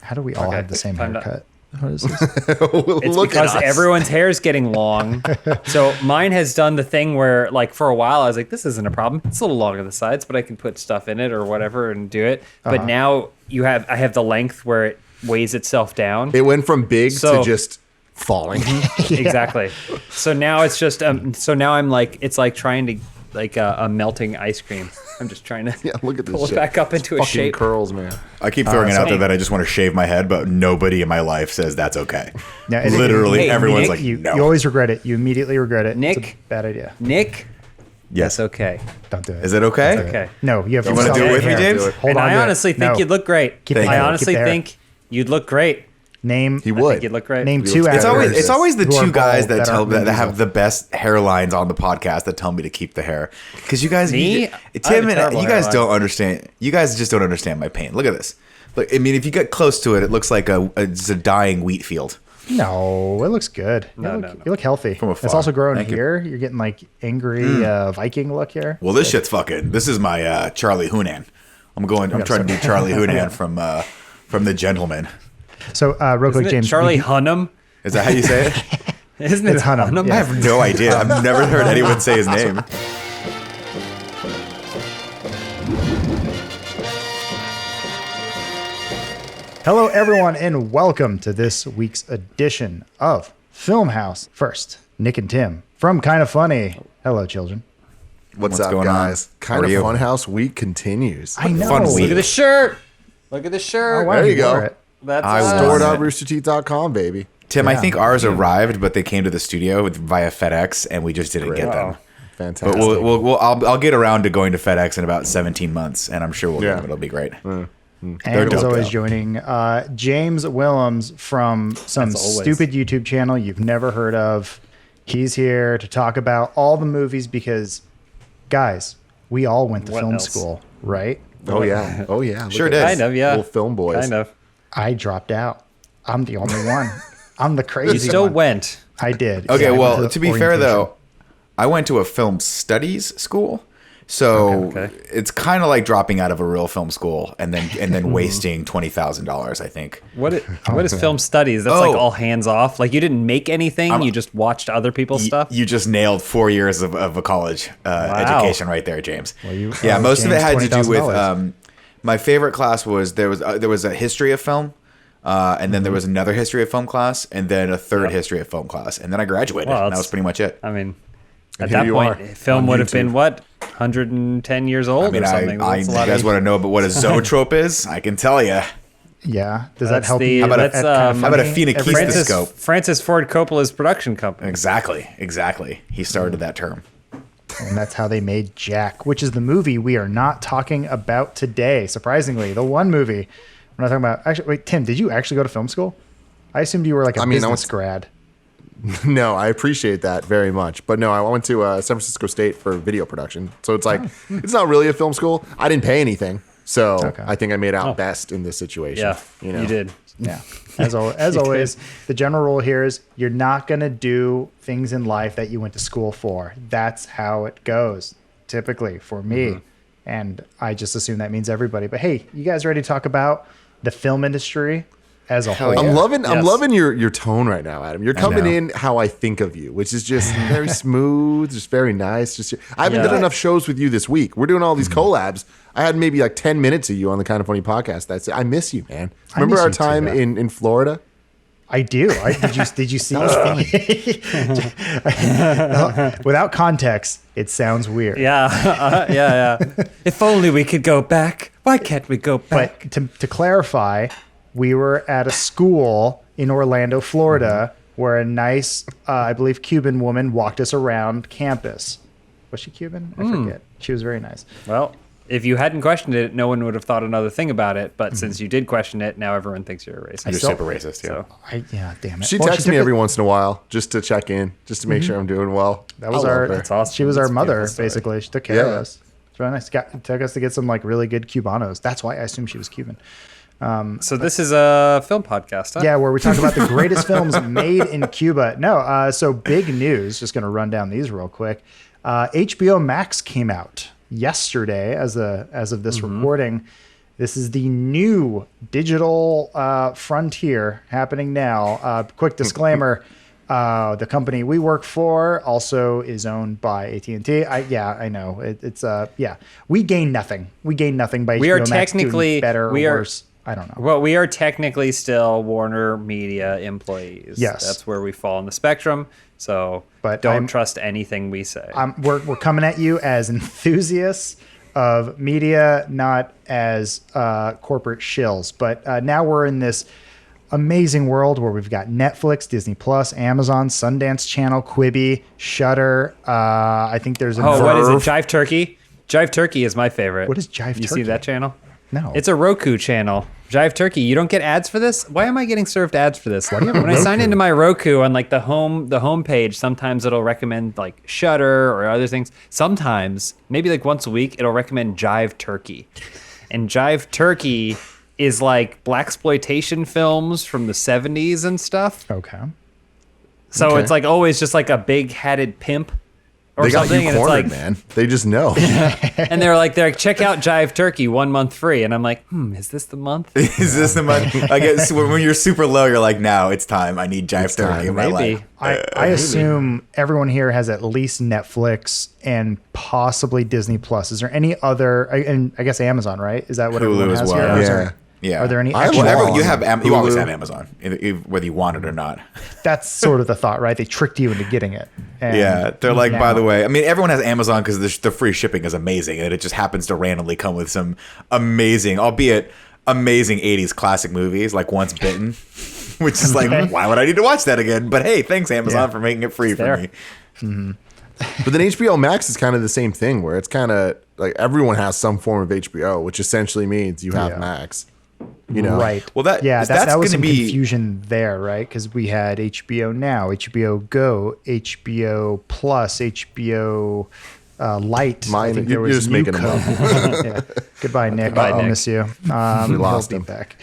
How do we all have the same haircut? What is this? It's because everyone's hair is getting long. So mine has done the thing where, like, for a while I was like, this isn't a problem. It's a little long on the sides, but I can put stuff in it or whatever and do it. But now I have the length where it weighs itself down. It went from big to just falling. Exactly. So now it's just so now I'm like, it's like trying to like a melting ice cream. I'm just trying to look at this pull shit. it back up into a shape. Curls, man. I keep throwing it out there that I just want to shave my head, but nobody in my life says that's okay. Yeah, Literally, everyone's Nick, like, you no. always regret it. You immediately regret it. Nick? It's a bad idea. Nick, Yes. that's okay. Don't do it. Is it okay? Okay. No, you have to wanna stop do it with me, hair. James? Hold And on I to it. honestly think No. you'd look great. Keep the I hair. honestly Keep the hair. think you'd look great. Name. He I would. think you'd look great. Name two It's actors. always the who are two guys bald that aren't Vin that have Diesel. the best hairlines on the podcast that tell me to keep the hair. Because you guys, Me? I Tim, have a and terrible you guys hairline. don't understand. You guys just don't understand my pain. Look at this. Look, I mean, if you get close to it, it looks like it's a dying wheat field. No, it looks good. No. You look healthy. From afar. It's also growing Thank you. here. You're getting like angry Viking look here. Well, this shit's fucking. This is my Charlie Hunan. I'm trying to do Charlie Hunan from The Gentleman. So real quick, Isn't it James. Charlie Hunnam? Is that how you say it? Isn't it It's Hunnam, Hunnam? yeah. I have no idea. I've never heard anyone say his name. Hello, everyone, and welcome to this week's edition of Funhaus. First, Nick and Tim from Kind of Funny. Hello, children. What's What's up, going on? guys? How Kind are of you? Funhouse week continues. I know. Fun Look week. at the shirt. Look at the shirt. Oh, wow, There you go. wore it. That's I us. wore it. Store.roosterteeth.com, baby. Tim, I Yeah. think ours arrived, but they came to the studio via FedEx, and we just didn't get them. Fantastic. But I'll get around to going to FedEx in about 17 months, and I'm sure we'll get them. It'll be great. And They're as dope, always, though. joining James Willems from some As always. stupid YouTube channel you've never heard of. He's here to talk about all the movies because, guys, we all went to What film else? school, right? Oh, yeah. Oh, yeah. Sure Look did. at Kind us. of, yeah. Little film boys. Kind of. I dropped out. I'm the only one. I'm the crazy You still one. went. I did. Okay, Yeah, I went well, the to be fair, orientation. though, I went to a film studies school. So Okay. it's kind of like dropping out of a real film school and then wasting $20,000, I think. What is film studies? That's Oh. like all hands off. Like you didn't make anything. You just watched other people's stuff. You just nailed 4 years of a college education right there, James. Yeah, most of it James, had to do with $20,000. my favorite class was there was a history of film, and then there was another history of film class, and then a third history of film class, and then I graduated. Well, and that was pretty much it. I mean, at here that you point, are, film on would have YouTube. been what 110 years old I mean, or something. you That's a lot guys of- want to know but what a zoetrope is? I can tell you. Yeah. Does that That's help the- you? How about at a- Kind of how about a Funny? phenakistoscope? Francis Ford Coppola's production company. Exactly. He started that term. And that's how they made Jack, which is the movie we are not talking about today. Surprisingly, the one movie we're not talking about. Actually, wait, Tim, did you actually go to film school? I assumed you were like a I mean, I business went- grad. No, I appreciate that very much. But no, I went to San Francisco State for video production. So it's like, it's not really a film school. I didn't pay anything. So Okay. I think I made out best in this situation. Yeah, You know? you did. Yeah. As always, the general rule here is you're not going to do things in life that you went to school for. That's how it goes, typically for me. And I just assume that means everybody. But hey, you guys ready to talk about the film industry as a whole? I'm loving Yes. your tone right now, Adam. You're coming know. in how I think of you, which is just very smooth, just very nice. Just I haven't Yeah. done enough shows with you this week. We're doing all these collabs. I had maybe like 10 minutes of you on the Kind of Funny podcast. That's it. I miss you, man. I Remember miss our you too, time though. in Florida? I do. Did you see? Without context, it sounds weird. Yeah. If only we could go back. Why can't we go back? But to clarify, we were at a school in Orlando, Florida, where a nice, I believe, Cuban woman walked us around campus. Was she Cuban? I forget. She was very nice. Well, if you hadn't questioned it, no one would have thought another thing about it. But since you did question it, now everyone thinks you're a racist. You're still- super racist, yeah. So Yeah, damn it. She Well, texts took me it- every once in a while just to check in, just to make sure I'm doing well. That was I love our. her. That's awesome. She was our That's a mother, beautiful story. basically. She took care of Yeah. us. It's really nice. Took us to get some like really good Cubanos. That's why I assumed she was Cuban. So this is a film podcast, huh? Yeah, where we talk about the greatest films made in Cuba. No, so big news. Just going to run down these real quick. HBO Max came out yesterday, as of this recording, This is the new digital frontier happening now. Quick disclaimer. The company we work for also is owned by AT&T. I know. We gain nothing. We gain nothing by We HBO are Max technically doing better or worse. I don't know. Well, we are technically still Warner Media employees. Yes. That's where we fall on the spectrum. So But don't trust anything we say. We're coming at you as enthusiasts of media, not as corporate shills. But now we're in this amazing world where we've got Netflix, Disney Plus, Amazon, Sundance Channel, Quibi, Shudder. I think there's a what is it? Jive Turkey? Jive Turkey is my favorite. What is Jive You Turkey? see that channel? No. It's a Roku channel. Jive Turkey. You don't get ads for this? Why am I getting served ads for this? When I sign into my Roku on like the home page, sometimes it'll recommend like Shudder or other things. Sometimes, maybe like once a week, it'll recommend Jive Turkey. And Jive Turkey is like blaxploitation films from the 70s and stuff. Okay. So it's like always just like a big hatted pimp or They got something. you And it's cornered, like, man. They just know. and they're like, check out Jive Turkey 1 month free. And I'm like, is this the month? Is this the month? I guess when you're super low, you're like, now it's time. I need Jive Turkey in my Maybe. life. I assume everyone here has at least Netflix and possibly Disney Plus. Is there any other? And I guess Amazon, right? Is that what Hulu everyone as has well. here? Or is Yeah. there- Yeah. Are there any? I have extra- all. You always Hulu. have Amazon, whether you want it or not. That's sort of the thought, right? They tricked you into getting it. And Yeah, they're like, by now- the way, I mean, everyone has Amazon because the free shipping is amazing, and it just happens to randomly come with some amazing, albeit amazing 80s classic movies like Once Bitten, which is like, why would I need to watch that again? But hey, thanks Amazon for making it free for there. me. But then HBO Max is kind of the same thing, where it's kind of like everyone has some form of HBO, which essentially means you have Yeah. Max. You know, Right. Well, that that was gonna some be- confusion there, right? Because we had HBO Now, HBO Go, HBO Plus, HBO Lite. Mine- I think you're there was just making them Newco. Yeah. Goodbye, Nick. I'll Nick. miss you. We lost he'll him. be back.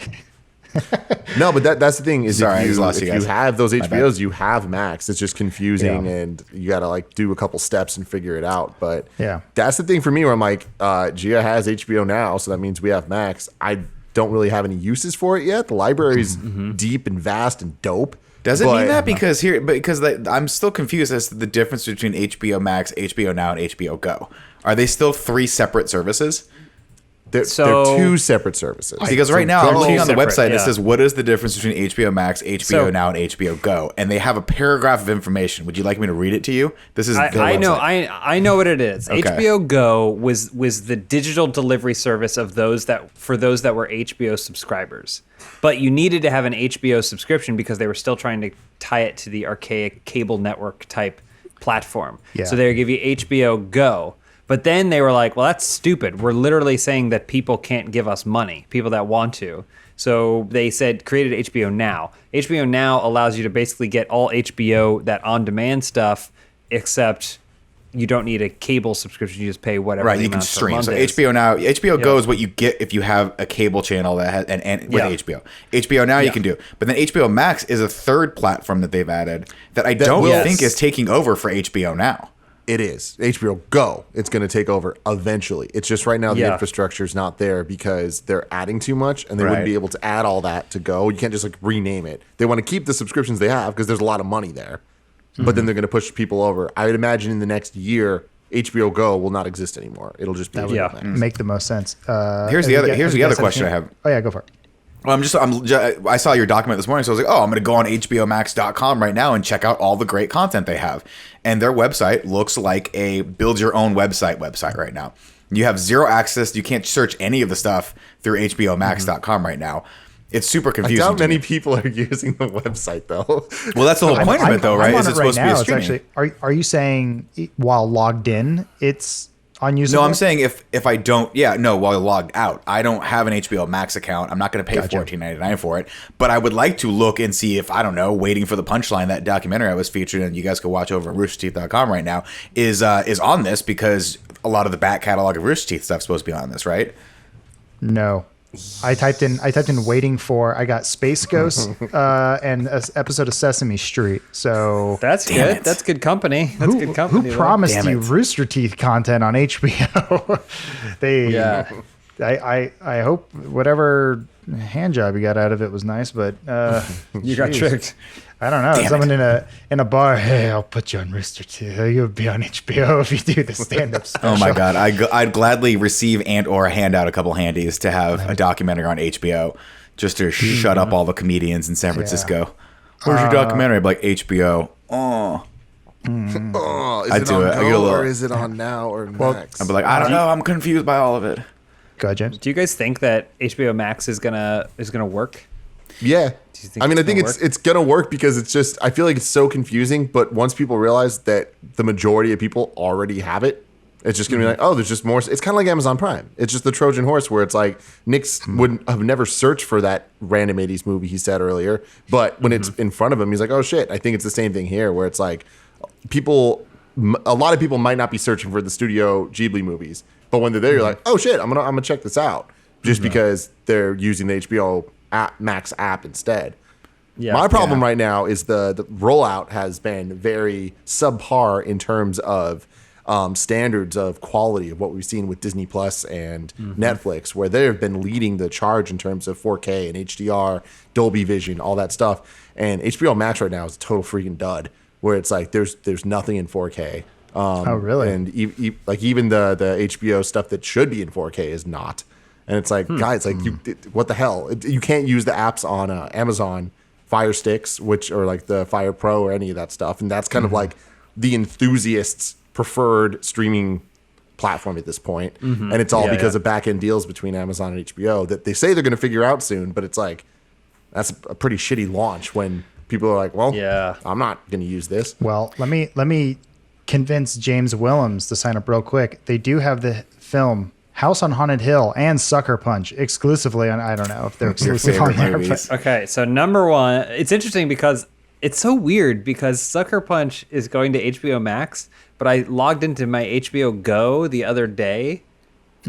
No, but that's the thing is Sorry, I if just you, lost if you you guys. have those My bad. HBOs, you have Max. It's just confusing Yeah. and you got to like do a couple steps and figure it out. But Yeah. that's the thing for me where I'm like, Gia has HBO now, so that means we have Max. I don't really have any uses for it yet. The library's deep and vast and dope. Does it but- mean that? Because I'm still confused as to the difference between HBO Max, HBO Now, and HBO Go. Are they still three separate services? They're So- two separate services. Because right now I'm Go looking on the separate, website and it yeah. says, what is the difference between HBO Max, HBO So- Now, and HBO Go? And they have a paragraph of information. Would you like me to read it to you? This is their I know website. I know what it is. Okay. HBO Go was the digital delivery service of those that were HBO subscribers. But you needed to have an HBO subscription because they were still trying to tie it to the archaic cable network type platform. Yeah. So they would give you HBO Go. But then they were like, well, that's stupid. We're literally saying that people can't give us money, people that want to. So they said, created HBO Now. HBO Now allows you to basically get all HBO, that on-demand stuff, except you don't need a cable subscription. You just pay whatever. Right, the you can amount per stream. month So is. HBO Now, HBO Go Yeah. is what you get if you have a cable channel that has and with Yeah. HBO. HBO Now you Yeah. can do, but then HBO Max is a third platform that they've added that I don't will- think is taking over for HBO Now. It is HBO Go. It's going to take over eventually. It's just right now the Yeah. infrastructure is not there because they're adding too much, and they Right. wouldn't be able to add all that to Go. You can't just like rename it. They want to keep the subscriptions they have because there's a lot of money there, but then they're going to push people over. I would imagine in the next year, HBO Go will not exist anymore. It'll just be That would Yeah. HBO Max. make the most sense. Here's the other question I have. Oh yeah, go for it. Well, I saw your document this morning, so I was like, oh, I'm going to go on HBOMax.com right now and check out all the great content they have. And their website looks like a build your own website right now. You have zero access. You can't search any of the stuff through HBOMax.com right now. It's super I confusing. doubt to many me. people are using the website though. Well, that's the whole point of it, though, right? I'm on Is it it's supposed to be a It's streaming? actually, are you saying while logged in, it's unusable? No, I'm saying if I don't, while logged out, I don't have an HBO Max account. I'm not going to pay Gotcha. $14.99 for it, but I would like to look and see if, I don't know, Waiting for the Punchline, that documentary I was featured in, you guys can watch over at roosterteeth.com right now, is on this because a lot of the back catalog of Rooster Teeth stuff is supposed to be on this, right? No. I typed in waiting for. I got Space Ghost and an episode of Sesame Street. So That's Damn good. it. That's good company. That's good company. who though. promised Damn you it. Rooster Teeth content on HBO? they Yeah. I hope whatever hand job you got out of it was nice, but You got tricked. I don't know. Someone in a bar, hey, I'll put you on Rooster Teeth. You'll be on HBO if you do the stand-up special. Oh my God, I'd gladly receive and or hand out a couple handies to have a documentary on HBO just to shut up all the comedians in San Francisco. Where's your documentary? I'd be like, HBO. Oh. Oh, is I'd it do on it. Go or is it on Now or Max? I'd be like, I don't know. I'm confused by all of it. Go ahead, James. Do you guys think that HBO Max is gonna work? Yeah. Do you think I mean, I think work? it's gonna work because it's just I feel like it's so confusing. But once people realize that the majority of people already have it, it's just gonna be like, oh, there's just more. It's kind of like Amazon Prime. It's just the Trojan horse where it's like Nick's would have never searched for that random 80s movie he said earlier, but when it's in front of him, he's like, oh shit. I think it's the same thing here where it's like a lot of people might not be searching for the Studio Ghibli movies, but when they're there, you're like, oh shit, I'm gonna check this out just because they're using the HBO Max app instead. Yeah. My problem right now is the rollout has been very subpar in terms of standards of quality of what we've seen with Disney Plus and Netflix, where they have been leading the charge in terms of 4K and HDR, Dolby Vision, all that stuff. And HBO Max right now is a total freaking dud, where it's like there's nothing in 4K. Oh, really? And even the HBO stuff that should be in 4K is not. And it's like, guys, like what the hell? You can't use the apps on Amazon Fire Sticks, or like the Fire Pro or any of that stuff. And that's kind of like the enthusiasts' preferred streaming platform at this point. And it's all because of back end deals between Amazon and HBO that they say they're going to figure out soon. But it's like, that's a pretty shitty launch when people are like, well, I'm not going to use this. Well, let me convince James Willems to sign up real quick. They do have the film House on Haunted Hill and Sucker Punch exclusively on. I don't know if they're exclusive on there. But Okay, so number one, it's interesting because it's so weird because Sucker Punch is going to HBO Max, but I logged into my HBO Go the other day,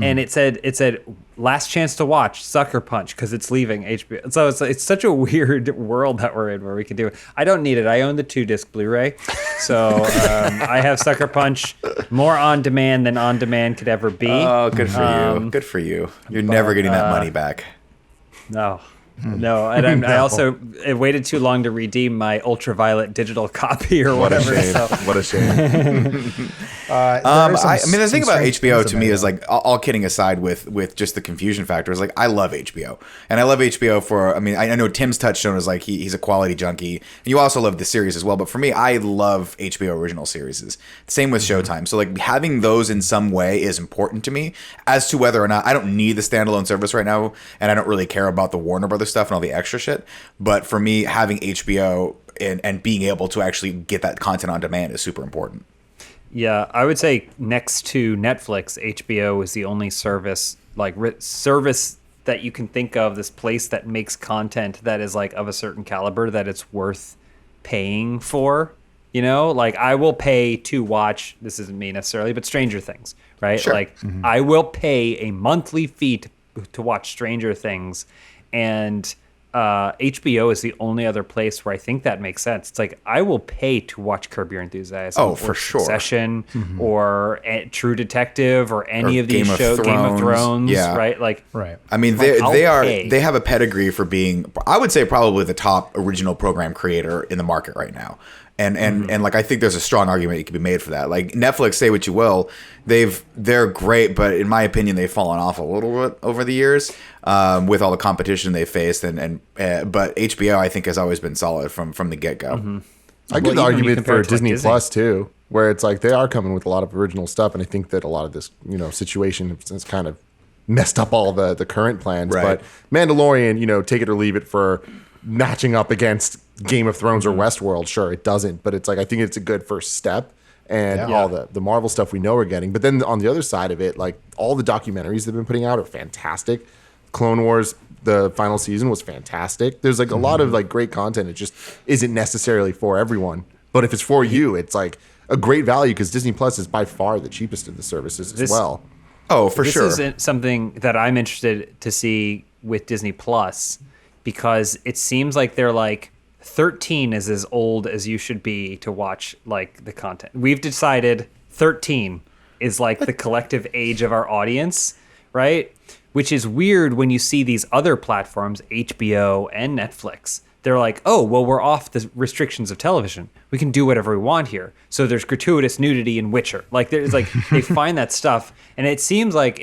and it said last chance to watch Sucker Punch because it's leaving HBO. So it's such a weird world that we're in where we can do it. I don't need it. I own the 2-disc Blu-ray, so I have Sucker Punch more on demand than on demand could ever be. Oh, good for you. Good for you. You're never getting that money back. No. No, and I also waited too long to redeem my ultraviolet digital copy or whatever. What a shame. I mean, the thing about HBO to me is like, all kidding aside with just the confusion factor is like, I love HBO. And I love HBO for, I mean, I know Tim's touched on is like, he's a quality junkie. And you also love the series as well. But for me, I love HBO original series. Same with Showtime. So like having those in some way is important to me. As to whether or not, I don't need the standalone service right now. And I don't really care about the Warner Brothers stuff and all the extra shit. But for me, having HBO and being able to actually get that content on demand is super important. Yeah, I would say next to Netflix, HBO is the only service that you can think of, this place that makes content that is like of a certain caliber that it's worth paying for. You know, like I will pay to watch, this isn't me necessarily, but Stranger Things, right? Sure. Like I will pay a monthly fee to watch Stranger Things, and HBO is the only other place where I think that makes sense. It's like I will pay to watch Curb Your Enthusiasm, oh, for sure, Succession, or True Detective, or any of these shows, Game of Thrones, yeah. right? Like, right. I mean, they have a pedigree for being, I would say, probably the top original program creator in the market right now. And like I think there's a strong argument you can be made for that. Like Netflix, say what you will, they're great, but in my opinion, they've fallen off a little bit over the years with all the competition they faced. But HBO, I think, has always been solid from the get go. I give the argument for Disney Plus too, where it's like they are coming with a lot of original stuff, and I think that a lot of this situation has kind of messed up all the current plans. Right. But Mandalorian, take it or leave it for matching up against Game of Thrones or Westworld. Sure, it doesn't, but it's like I think it's a good first step, and all the Marvel stuff we know we're getting. But then on the other side of it, like all the documentaries they've been putting out are fantastic. Clone Wars, the final season was fantastic. There's like a lot of like great content. It just isn't necessarily for everyone, but if it's for you, it's like a great value because Disney Plus is by far the cheapest of the services as well. Oh, for sure. This is something that I'm interested to see with Disney Plus, because it seems like they're like 13 is as old as you should be to watch like the content. We've decided 13 is like the collective age of our audience, right? which is weird when you see these other platforms, HBO and Netflix. They're like, oh, well, we're off the restrictions of television. We can do whatever we want here. So there's gratuitous nudity in Witcher. Like there's like they find that stuff, and it seems like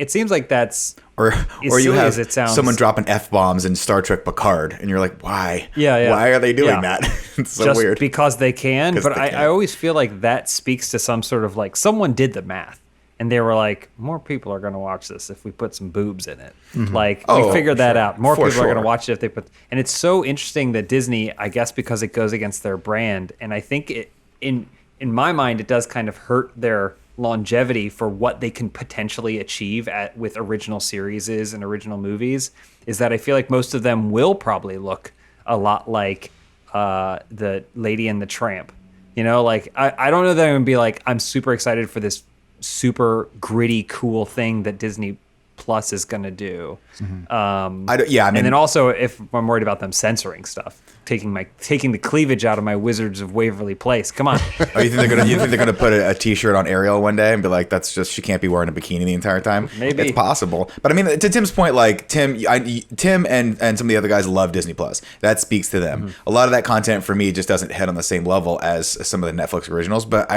that's or you have it sounds. Someone dropping F-bombs in Star Trek Picard, and you're like, why? Yeah. Why are they doing that? It's so just weird. Because they can. But they can. I always feel like that speaks to some sort of like someone did the math. And they were like, more people are going to watch this if we put some boobs in it. Like, we figured that out. More people are going to watch it if they put... And it's so interesting that Disney, I guess because it goes against their brand, and I think it, in my mind, it does kind of hurt their longevity for what they can potentially achieve with original series and original movies, is that I feel like most of them will probably look a lot like the Lady and the Tramp. You know, like, I don't know that I'm going to be like, I'm super excited for this super gritty, cool thing that Disney Plus is going to do. And then also, if I'm worried about them censoring stuff, taking the cleavage out of my Wizards of Waverly Place. Come on. Oh, you think they're gonna put a T-shirt on Ariel one day and be like, that's just, she can't be wearing a bikini the entire time? Maybe it's possible. But I mean, to Tim's point, like Tim and some of the other guys love Disney Plus. That speaks to them. A lot of that content for me just doesn't hit on the same level as some of the Netflix originals. But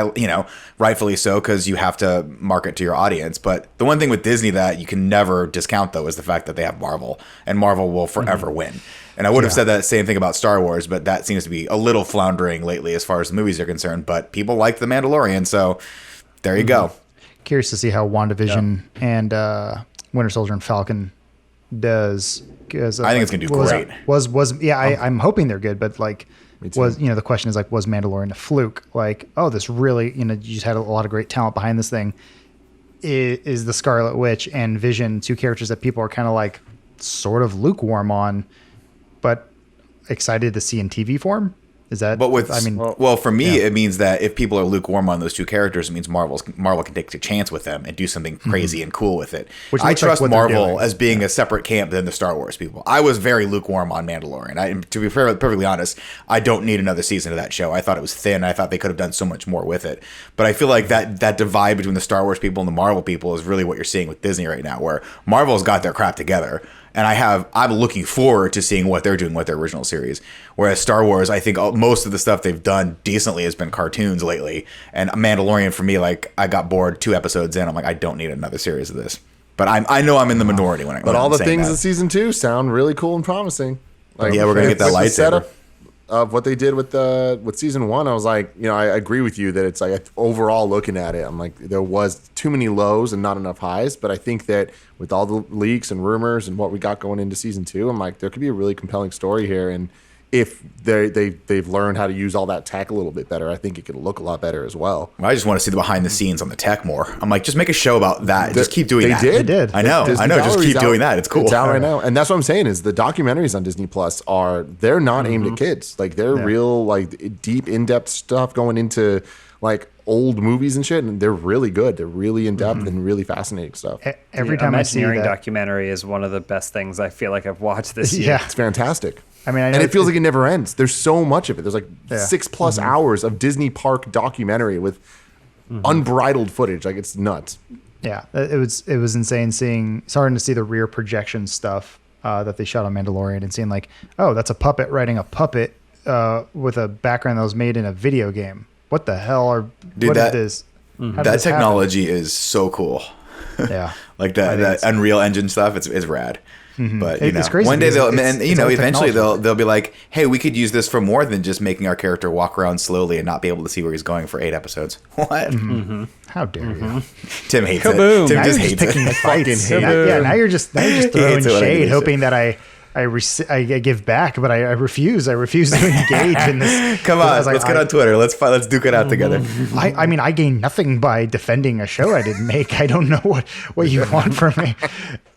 rightfully so, because you have to market to your audience. But the one thing with Disney that you can never discount, though, is the fact that they have Marvel, and Marvel will forever win. And I would have said that same thing about Star Wars, but that seems to be a little floundering lately as far as the movies are concerned. But people like The Mandalorian, so there you go. Curious to see how WandaVision and Winter Soldier and Falcon does. Because I think it's gonna do great. I'm hoping they're good, but like, the question is like, was Mandalorian a fluke? Like, oh, this really, you just had a lot of great talent behind this thing. Is the Scarlet Witch and Vision two characters that people are kind of like sort of lukewarm on, but excited to see in TV form? Is that? But for me, it means that if people are lukewarm on those two characters, it means Marvel can take a chance with them and do something crazy and cool with it. I trust Marvel as being a separate camp than the Star Wars people. I was very lukewarm on Mandalorian. To be perfectly honest, I don't need another season of that show. I thought it was thin. I thought they could have done so much more with it. But I feel like that divide between the Star Wars people and the Marvel people is really what you're seeing with Disney right now, where Marvel's got their crap together. And I'm looking forward to seeing what they're doing with their original series. Whereas Star Wars, I think most of the stuff they've done decently has been cartoons lately. And Mandalorian, for me, like, I got bored 2 episodes in. I'm like, I don't need another series of this. But I know I'm in the minority when all the things in season 2 sound really cool and promising. Like, we're gonna get that lightsaber. Setup of what they did with season 1, I was like, I agree with you that it's like, overall looking at it, I'm like, there was too many lows and not enough highs. But I think that with all the leaks and rumors and what we got going into season 2, I'm like, there could be a really compelling story here. And if they've learned how to use all that tech a little bit better, I think it could look a lot better as well. I just want to see the behind the scenes on the tech more. I'm like, just make a show about that. Just keep doing that. They did. I know. Just keep doing that. It's cool. It's out right now. And that's what I'm saying is the documentaries on Disney Plus they're not aimed at kids. Like, they're real, like, deep, in-depth stuff going into, like, old movies and shit, and they're really good. They're really in-depth and really fascinating stuff. Every time I see that documentary is one of the best things I feel like I've watched this year. Yeah. It's fantastic. I mean, and it feels like it never ends. There's so much of it. There's like 6+ hours of Disney park documentary with unbridled footage. Like, it's nuts. Yeah, it was insane starting to see the rear projection stuff that they shot on Mandalorian and seeing like, oh, that's a puppet riding a puppet with a background that was made in a video game. What the hell is this? That technology is so cool. Yeah, like that Unreal Engine stuff. It's rad. But it's crazy. One day eventually they'll be like, hey, we could use this for more than just making our character walk around slowly and not be able to see where he's going for 8 episodes. What? How dare you? Tim hates Kaboom. it. Tim now just you're hates picking it. fights. Now you're just throwing shade, hoping that I give back, but I refuse. I refuse to engage in this. Come on, let's get on Twitter. Let's duke it out together. I mean, I gain nothing by defending a show I didn't make. I don't know what you want from me.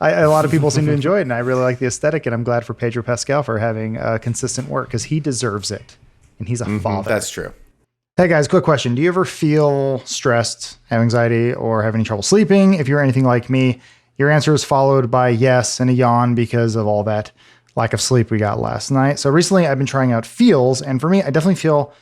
A lot of people seem to enjoy it, and I really like the aesthetic, and I'm glad for Pedro Pascal for having consistent work because he deserves it, and he's a father. That's true. Hey guys, quick question. Do you ever feel stressed, have anxiety, or have any trouble sleeping? If you're anything like me, your answer is followed by yes and a yawn because of all that lack of sleep we got last night. So recently I've been trying out Feels, and for me, I definitely feel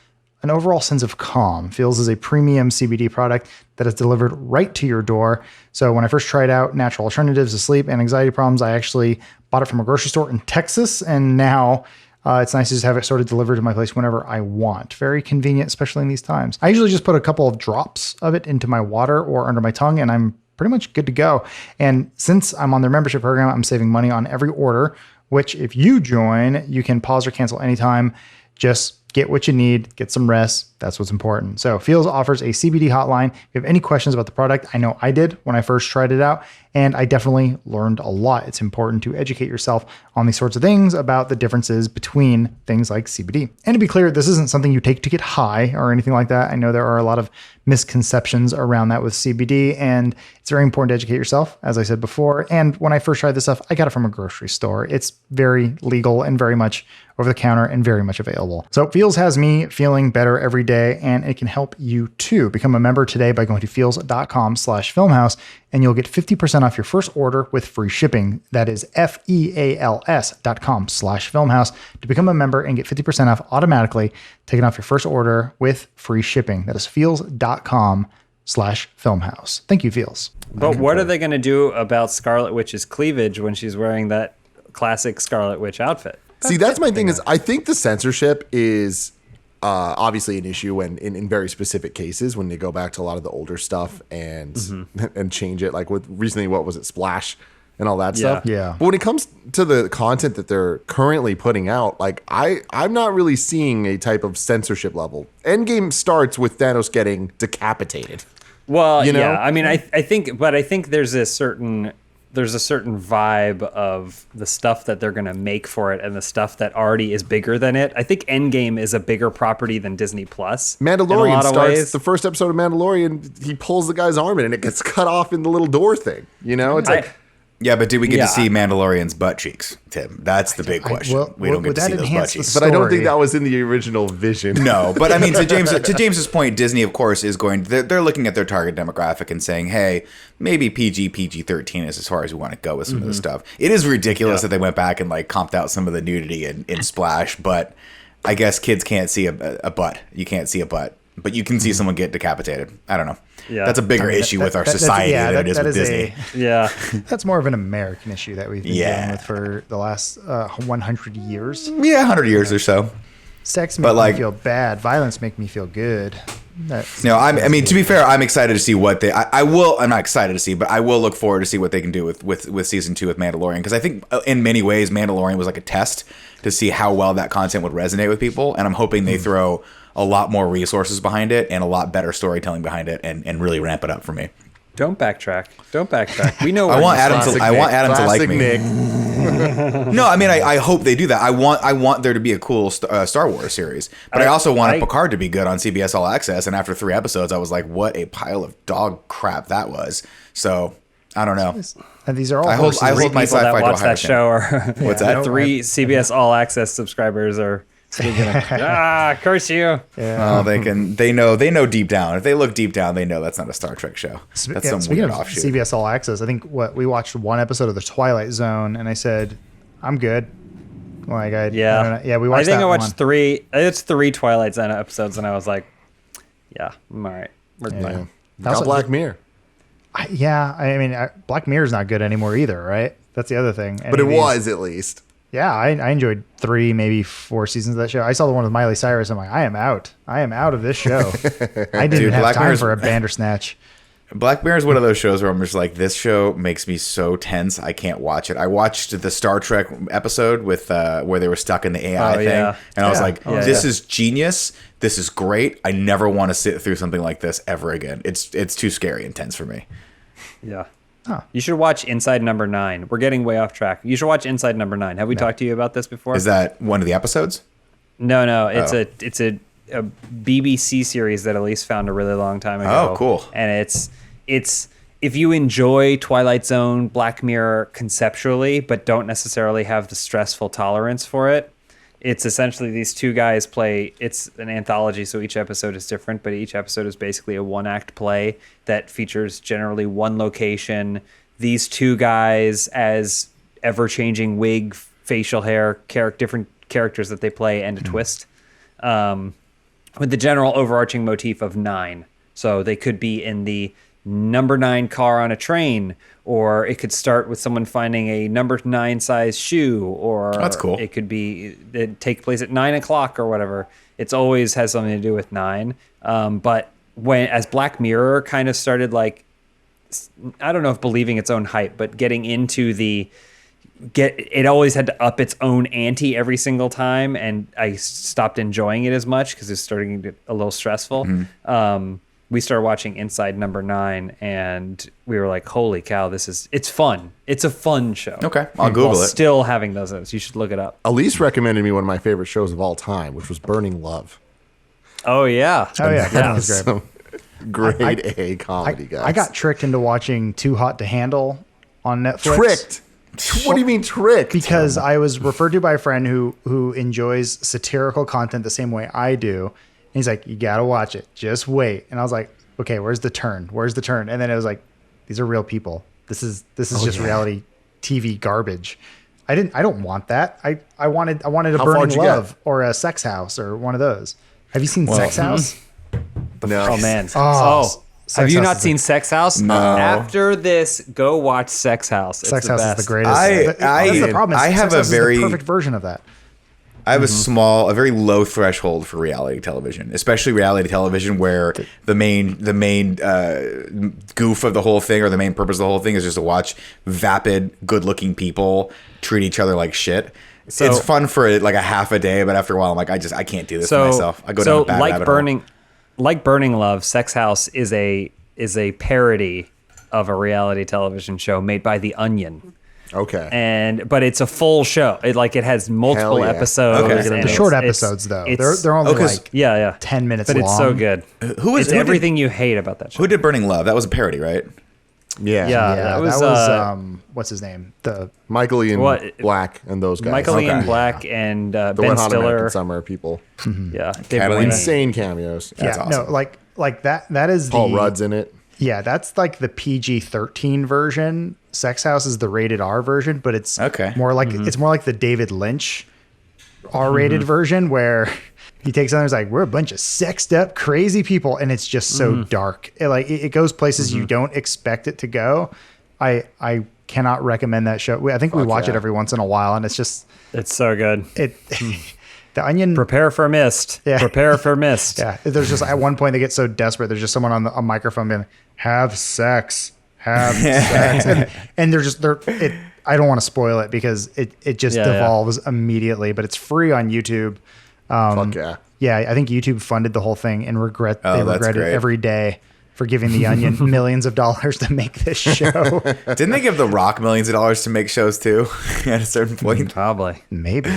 an overall sense of calm. Feels is a premium CBD product that is delivered right to your door. So when I first tried out natural alternatives to sleep and anxiety problems, I actually bought it from a grocery store in Texas, and now it's nice to just have it sort of delivered to my place whenever I want. Very convenient, especially in these times. I usually just put a couple of drops of it into my water or under my tongue, and I'm pretty much good to go. And since I'm on their membership program, I'm saving money on every order, which if you join, you can pause or cancel anytime. Just get what you need, get some rest. That's what's important. So Feels offers a CBD hotline. If you have any questions about the product, I know I did when I first tried it out, and I definitely learned a lot. It's important to educate yourself on these sorts of things about the differences between things like CBD. And to be clear, this isn't something you take to get high or anything like that. I know there are a lot of misconceptions around that with CBD, and it's very important to educate yourself, as I said before. And when I first tried this stuff, I got it from a grocery store. It's very legal and very much over the counter and very much available. So Feels has me feeling better every day, and it can help you too. Become a member today by going to feels.com/filmhouse, and you'll get 50% off your first order with free shipping. That is feals.com/filmhouse to become a member and get 50% off automatically, taking off your first order with free shipping. That is feals.com/filmhouse. Thank you, Feels. But what are they going to do about Scarlet Witch's cleavage when she's wearing that classic Scarlet Witch outfit? See, that's my thing is I think the censorship is obviously an issue when in very specific cases when they go back to a lot of the older stuff and and change it. Like with recently, what was it, Splash and all that stuff? Yeah. But when it comes to the content that they're currently putting out, like I'm not really seeing a type of censorship level. Endgame starts with Thanos getting decapitated. Well, You know? yeah. I mean, I think there's a certain vibe of the stuff that they're going to make for it and the stuff that already is bigger than it. I think Endgame is a bigger property than Disney Plus. Mandalorian starts ways. the first episode of Mandalorian. He pulls the guy's arm in and it gets cut off in the little door thing. You know, it's like. Yeah, but did we get to see Mandalorian's butt cheeks, Tim? That's the big question. We don't get to see those butt cheeks. But I don't think that was in the original vision. No, but I mean, to James's point, Disney, of course, is going. They're looking at their target demographic and saying, "Hey, maybe PG-13 is as far as we want to go with some of this stuff." It is ridiculous that they went back and like comped out some of the nudity in Splash, but I guess kids can't see a butt. You can't see a butt, but you can see someone get decapitated. I don't know. Yeah, that's a bigger issue with our society than it is with Disney. That's more of an American issue that we've been dealing with for the last 100 years. Yeah, 100 years or so. Sex makes me feel bad. Violence make me feel good. I mean, to be fair, I'm excited to see what they. I'm not excited to see, but I will look forward to see what they can do with season 2 with Mandalorian, because I think in many ways Mandalorian was like a test to see how well that content would resonate with people, and I'm hoping they throw a lot more resources behind it and a lot better storytelling behind it, and really ramp it up for me. Don't backtrack. We know. I want Adam to like me. Nick. No, I mean, I hope they do that. I want there to be a cool Star Wars series, but I also wanted Picard to be good on CBS All Access. And after 3 episodes, I was like, what a pile of dog crap that was. So I don't know. And these are all. I hold my sci-fi that to watch a higher that show. Or what's that? 3 CBS All Access subscribers are. Curse you. Yeah. They know deep down. If they look deep down, they know that's not a Star Trek show. That's some weird offshoot. CBS All Access, I think we watched one episode of The Twilight Zone, and I said, I'm good. Like we watched. I watched 3. It's 3 Twilight Zone episodes, and I was like, yeah, I'm all right. We're fine. Got Black Mirror. I mean, Black Mirror's not good anymore either, right? That's the other thing. But it was at least. Yeah, I enjoyed 3, maybe 4 seasons of that show. I saw the one with Miley Cyrus. I'm like, I am out of this show. I didn't have time for a Bandersnatch. Black Mirror is one of those shows where I'm just like, this show makes me so tense, I can't watch it. I watched the Star Trek episode with where they were stuck in the AI thing, and I was like, this is genius. This is great. I never want to sit through something like this ever again. It's too scary and tense for me. Yeah. Huh. You should watch Inside Number 9. We're getting way off track. You should watch Inside Number 9. Have we talked to you about this before? Is that one of the episodes? No. It's a BBC series that Elise found a really long time ago. Oh, cool. And it's if you enjoy Twilight Zone, Black Mirror conceptually, but don't necessarily have the stressful tolerance for it, it's essentially these 2 guys play. It's an anthology, so each episode is different, but each episode is basically a 1-act play that features generally one location. These 2 guys as ever-changing wig, facial hair, different characters that they play, and a twist. with the general overarching motif of 9. So they could be in the number 9 car on a train, or it could start with someone finding a number 9 size shoe, or That's cool. it could be it take place at 9 o'clock or whatever. It's always has something to do with 9. But as Black Mirror kind of started, like, I don't know if believing its own hype, but getting into it always had to up its own ante every single time, and I stopped enjoying it as much because it's starting to get a little stressful. We started watching Inside Number 9, and we were like, holy cow, it's fun. It's a fun show. Okay, I'll Google it. Still having those. You should look it up. Elise recommended me one of my favorite shows of all time, which was Burning Love. Oh, yeah. Oh, yeah. That was great. Some grade A comedy, guys. I got tricked into watching Too Hot to Handle on Netflix. tricked. What do you mean tricked? Because I was referred to by a friend who enjoys satirical content the same way I do. And he's like, you got to watch it. Just wait. And I was like, okay, where's the turn? Where's the turn? And then it was like, these are real people. This is just reality TV garbage. I don't want that. I wanted a How far Burning did you Love get? or a Sex House or one of those. Have you seen Sex House? No. Oh, man. Oh, Sex have you House not is seen Sex House? No. After this, go watch Sex House. It's Sex the House best. is the greatest. That's the problem. I have Sex a House is very- the perfect version of that. I have a very low threshold for reality television, especially reality television where the main goof of the whole thing, or the main purpose of the whole thing, is just to watch vapid, good-looking people treat each other like shit. So- it's fun for like a half a day, but after a while, I'm like, I can't do this for myself. I go down a bad rabbit hole. Like Burning Love, Sex House is a parody of a reality television show made by The Onion. Okay. But it's a full show. It has multiple Hell yeah. episodes. Okay. and The it's- short it's- episodes, though, it's- they're only Okay. like yeah 10 minutes but long. it's so good. Who did- everything you hate about that show. Who did Burning Love? That was a parody, right? Yeah. Yeah. Yeah, that was, what's his name? The Michael Ian What- Black and those guys. Michael Ian Okay. Black and the Ben Wet Hot Stiller. American Summer people. Yeah, David Catalina. Wayne. Insane cameos. That's yeah, awesome. no, like that is Paul the Rudd's in it. Yeah, that's like the PG-13 version. Sex House is the rated R version, but it's Okay. more like it's more like the David Lynch R-rated version, where he takes on. He's like, we're a bunch of sexed up, crazy people, and it's just so dark. It goes places you don't expect it to go. I cannot recommend that show. I think we watch it every once in a while, and it's just It's so good. it. The Onion. Prepare for mist. Yeah. Prepare for mist. Yeah, there's just at one point they get so desperate. There's just someone on a microphone being, have sex, and I don't want to spoil it because it just devolves immediately. But it's free on YouTube. Fuck yeah. Yeah, I think YouTube funded the whole thing and that's regret it great. every day for giving The Onion millions of dollars to make this show. Didn't they give The Rock millions of dollars to make shows too at a certain point? Probably. Maybe.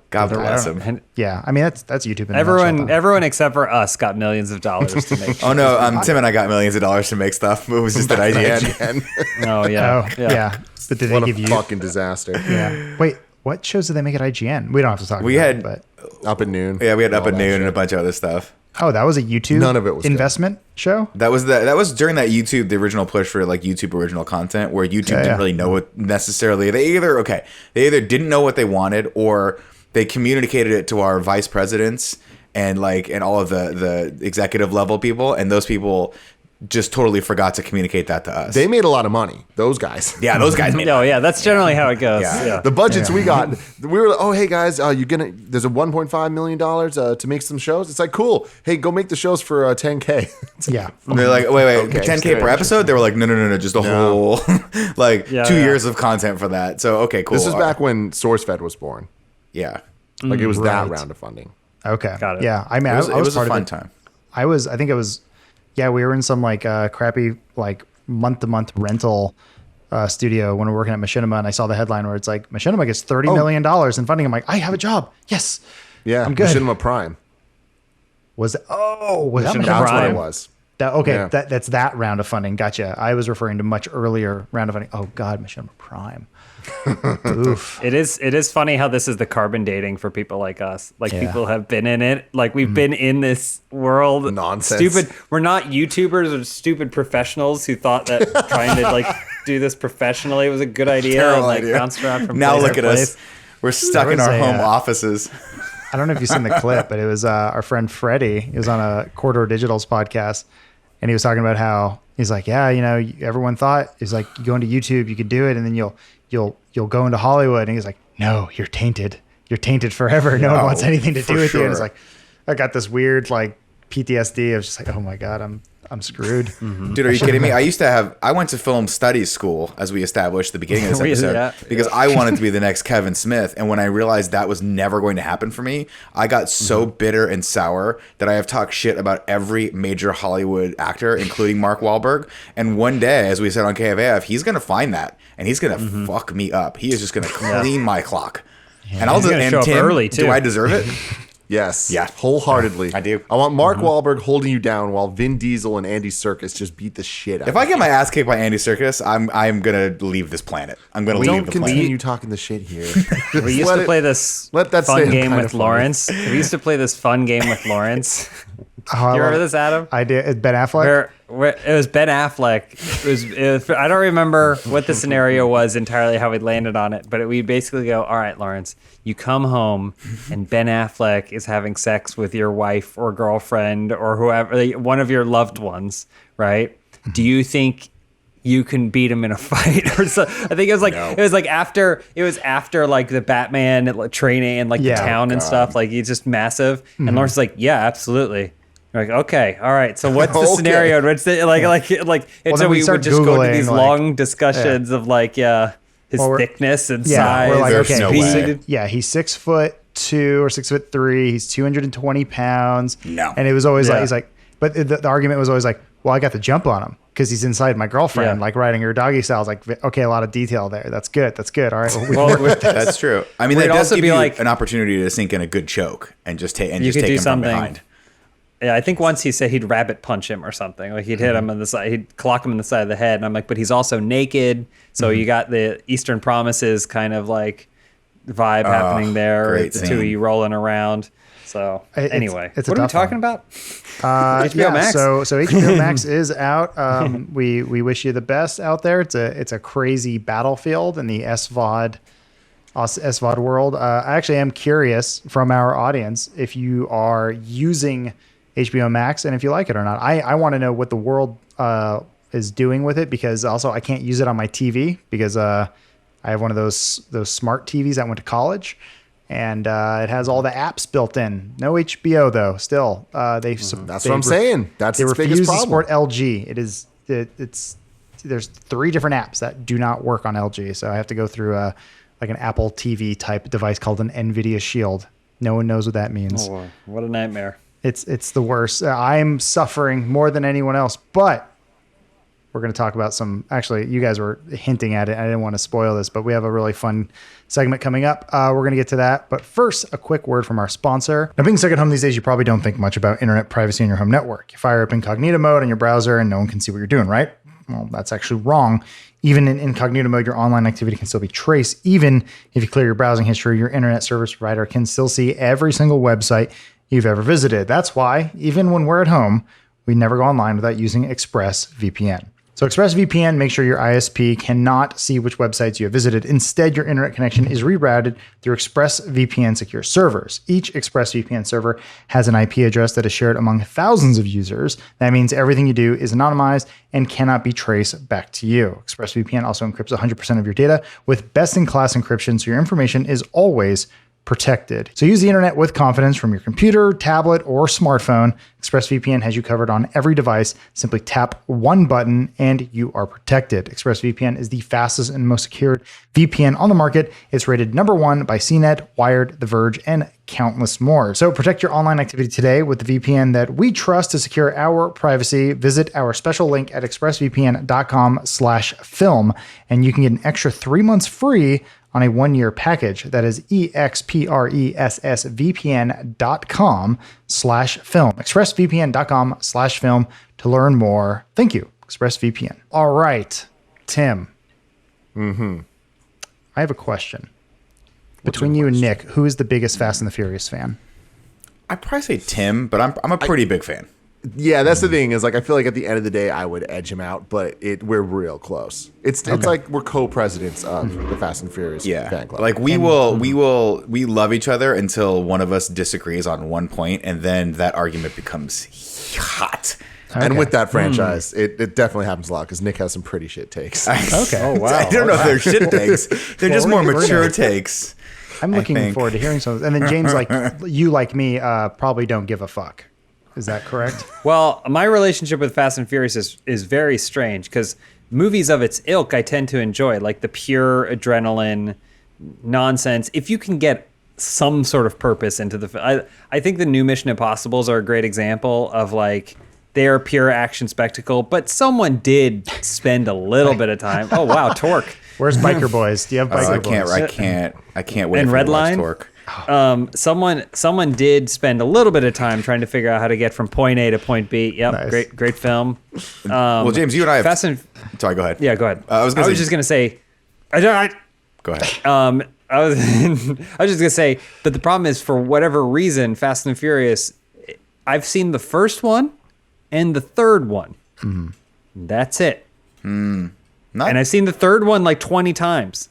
God bless I don't know. him. And Yeah, I mean that's YouTube. In a nutshell. everyone except for us got millions of dollars to make. Oh no, Tim and I got millions of dollars to make stuff. It was just at IGN. Oh yeah. Oh yeah. But did What they a give you? fucking disaster. Yeah. Wait, what shows did they make at IGN? We don't have to talk. We about had- it, but Up at Noon. Yeah, we had Up All at that Noon shit. and a bunch of other stuff. oh, that was a YouTube. None of it was good. investment show. That was during that YouTube, the original push for like YouTube original content, where YouTube didn't yeah. really know what necessarily. They either didn't know what they wanted, or they communicated it to our vice presidents and all of the executive level people, and those people just totally forgot to communicate that to us. They made a lot of money. Those guys. yeah, those guys made. Oh yeah, that's generally how it goes. Yeah. Yeah. The budgets we got, we were like, oh, hey guys, there's a $1.5 million to make some shows. It's like, cool. Hey, go make the shows for $10K. Yeah. And they're like, wait, Okay, 10K per episode? They were like, no, just a whole, Yeah, 2 yeah. years of content for that. So, okay, cool. This was back when SourceFed was born. Yeah. Like it was that Right. round of funding. Okay. Got it. Yeah. I mean, It was, I was a part fun of it. time. I think it was. Yeah, we were in some crappy month-to-month rental studio when we were working at Machinima, and I saw the headline where it's like Machinima gets $30 million in funding. I'm like, I have a job. Yes. Yeah, I'm good. Machinima Prime. Was that what Machinima Machinima That's what Prime. it was. That, okay, Yeah. that's that round of funding. Gotcha. I was referring to much earlier round of funding. Oh God, Machinima Prime. Oof. It is funny how this is the carbon dating for people like us. Like Yeah. people have been in it. Like we've been in this world. Nonsense. Stupid. We're not YouTubers or stupid professionals who thought that trying to do this professionally was a good idea. Terrible and idea. bounced around from Now place look to at place. us. We're stuck in was our a, home offices. I don't know if you've seen the clip, but it was our friend Freddie. He was on a Corridor Digital's podcast, and he was talking about how he's like, yeah, everyone thought he's like, you go into YouTube, you could do it, and then you'll go into Hollywood. And he's like, no, you're tainted. You're tainted forever. No one wants anything to do with you. And it's like, I got this weird like PTSD of just like, oh my God, I'm screwed. Mm-hmm. Dude, are you kidding me? I went to film studies school, as we established at the beginning of this episode, because I wanted to be the next Kevin Smith. And when I realized that was never going to happen for me, I got so bitter and sour that I have talked shit about every major Hollywood actor, including Mark Wahlberg. And one day, as we said on KFAF, he's going to find that and he's going to fuck me up. He is just going to clean my clock. Yeah. And I'll do it. And Tim, early too. Do I deserve it? Yes. Yeah. Wholeheartedly. I do. I want Mark Wahlberg holding you down while Vin Diesel and Andy Serkis just beat the shit out of you. If I get my ass kicked by Andy Serkis, I'm going to leave this planet. I'm going to leave the planet. Don't continue talking the shit here. We used to play this fun game with Lawrence. We used to play this fun game with Lawrence. Do you remember this, Adam? I did. Ben Affleck? Where it was Ben Affleck. It was I don't remember what the scenario was entirely, how we landed on it, but we basically go, all right, Lawrence, you come home and Ben Affleck is having sex with your wife or girlfriend or whoever, one of your loved ones, right? Do you think you can beat him in a fight or so? I think it was like it was after like the Batman training and like the town and stuff, like he's just massive. And Lawrence is like, yeah, absolutely. Like, okay, all right. So what's the scenario in which and so we would just go to these long discussions of like his thickness and size. We're like, There's no way. He's 6'2" or 6'3". He's 220 pounds. No. And it was always like, he's like, but the argument was always like, well, I got the jump on him because he's inside my girlfriend, like riding her doggy style. I was like, okay, a lot of detail there. That's good. All right. Well, that's true. I mean, that does give you like an opportunity to sink in a good choke and just take him from behind. Yeah, I think once he said he'd rabbit punch him or something. Like he'd hit him on the side, he'd clock him in the side of the head. And I'm like, but he's also naked. So you got the Eastern Promises kind of like vibe happening there. Great the two of you rolling around. So anyway, it's what are we talking about? HBO Max. So HBO Max is out. We wish you the best out there. It's a crazy battlefield in the SVOD world. I actually am curious from our audience if you are using HBO Max and if you like it or not. I want to know what the world is doing with it, because also I can't use it on my TV because I have one of those smart TVs I went to college, and it has all the apps built in. No HBO though. Still, that's what I'm saying. That's they the refuse biggest to problem. support LG. There's 3 different apps that do not work on LG, so I have to go through like an Apple TV type device called an NVIDIA Shield. No one knows what that means. Oh, what a nightmare. It's the worst. I'm suffering more than anyone else, but we're going to talk about actually, you guys were hinting at it. I didn't want to spoil this, but we have a really fun segment coming up. We're going to get to that. But first, a quick word from our sponsor. Now, being stuck at home these days, you probably don't think much about internet privacy in your home network. You fire up incognito mode on your browser and no one can see what you're doing, right? Well, that's actually wrong. Even in incognito mode, your online activity can still be traced. Even if you clear your browsing history, your internet service provider can still see every single website you've ever visited. That's why, even when we're at home, we never go online without using ExpressVPN. So ExpressVPN makes sure your ISP cannot see which websites you have visited. Instead, your internet connection is rerouted through ExpressVPN secure servers. Each ExpressVPN server has an IP address that is shared among thousands of users. That means everything you do is anonymized and cannot be traced back to you. ExpressVPN also encrypts 100% of your data with best-in-class encryption, so your information is always protected. So use the internet with confidence from your computer, tablet, or smartphone. ExpressVPN has you covered on every device. Simply tap one button and you are protected. ExpressVPN is the fastest and most secured VPN on the market. It's rated #1 by CNET, Wired, The Verge, and countless more. So protect your online activity today with the VPN that we trust to secure our privacy. Visit our special link at expressvpn.com/film, and you can get an extra 3 months free on a 1-year package. That is expressvpn.com/film. expressvpn.com/film to learn more. Thank you, ExpressVPN. All right, Tim. I have a question. Between you and Nick, who is the biggest Fast and the Furious fan? I'd probably say Tim, but I'm a pretty big fan. Yeah, that's the thing is like I feel like at the end of the day I would edge him out, but we're real close. It's like we're co-presidents of the Fast and Furious fan club. Like we love each other until one of us disagrees on one point, and then that argument becomes hot. Okay. And with that franchise, it definitely happens a lot because Nick has some pretty shit takes. Okay. Oh wow. I don't know if they're shit takes. They're just more mature takes. I'm looking forward to hearing some. And then James, like you, like me, probably don't give a fuck. Is that correct? Well, my relationship with Fast and Furious is very strange because movies of its ilk I tend to enjoy, like the pure adrenaline nonsense. If you can get some sort of purpose into I think the new Mission Impossibles are a great example of like they're pure action spectacle, but someone did spend a little bit of time. Oh wow, Torque. Where's Biker Boys? Do you have Biker Boys? I can't wait and for Redline. Torque. Someone did spend a little bit of time trying to figure out how to get from point A to point B. Yep, Nice. great film. Well, James, you and I have. Sorry, go ahead. Yeah, go ahead. I was just gonna say. Go ahead. I was just gonna say, but the problem is for whatever reason, Fast and Furious. I've seen the first one and the third one. Mm-hmm. That's it. Not- And I've seen the third one like 20 times.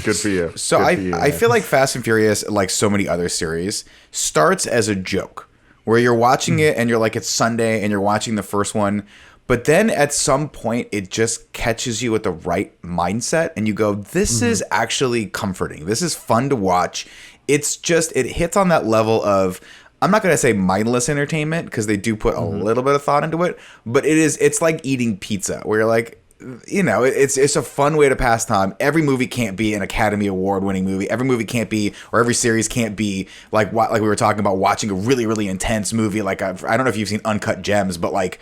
Good for you. So Good for you, I man. feel like Fast and Furious, like so many other series, starts as a joke where you're watching it and you're like, it's Sunday and you're watching the first one. But then at some point, it just catches you at the right mindset and you go, this is actually comforting. This is fun to watch. It's just, it hits on that level of, I'm not going to say mindless entertainment because they do put a little bit of thought into it, but it's like eating pizza where you're like, you know, it's a fun way to pass time. Every movie can't be an Academy Award winning movie. Every movie can't be, or every series can't be like we were talking about watching a really, really intense movie. Like I don't know if you've seen Uncut Gems, but like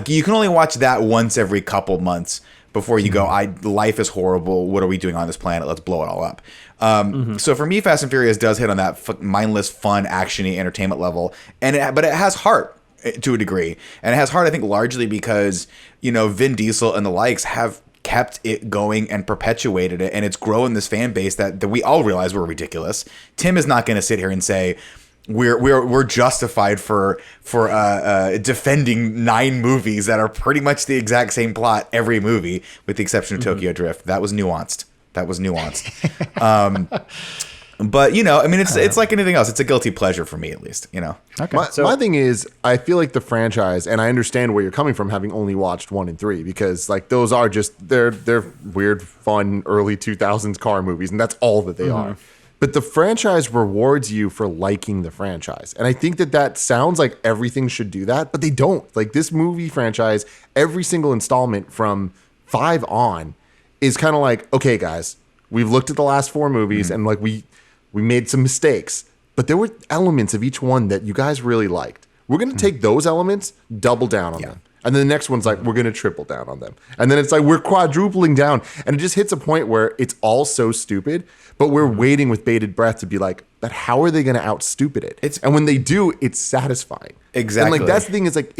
you can only watch that once every couple months before you go, life is horrible. What are we doing on this planet? Let's blow it all up. So for me, Fast and Furious does hit on that mindless, fun, actiony entertainment level, but it has heart to a degree, and it has heart, I think, largely because Vin Diesel and the likes have kept it going and perpetuated it, and it's grown this fan base that we all realize we're ridiculous. Tim is not going to sit here and say we're justified for defending 9 movies that are pretty much the exact same plot every movie, with the exception of Tokyo Drift. That was nuanced. But I mean, it's like anything else. It's a guilty pleasure for me, at least. Okay. My thing is, I feel like the franchise, and I understand where you're coming from, having only watched 1 and 3, because like those are just they're weird, fun early 2000s car movies, and that's all that they are. But the franchise rewards you for liking the franchise, and I think that sounds like everything should do that, but they don't. Like this movie franchise, every single installment from 5 on is kind of like, okay, guys, we've looked at the last 4 movies, and like we made some mistakes, but there were elements of each one that you guys really liked. We're going to take those elements, double down on them. And then the next one's like, we're going to triple down on them. And then it's like, we're quadrupling down. And it just hits a point where it's all so stupid, but we're waiting with bated breath to be like, but how are they going to out-stupid it? And when they do, it's satisfying. Exactly. And like, that's the thing is like,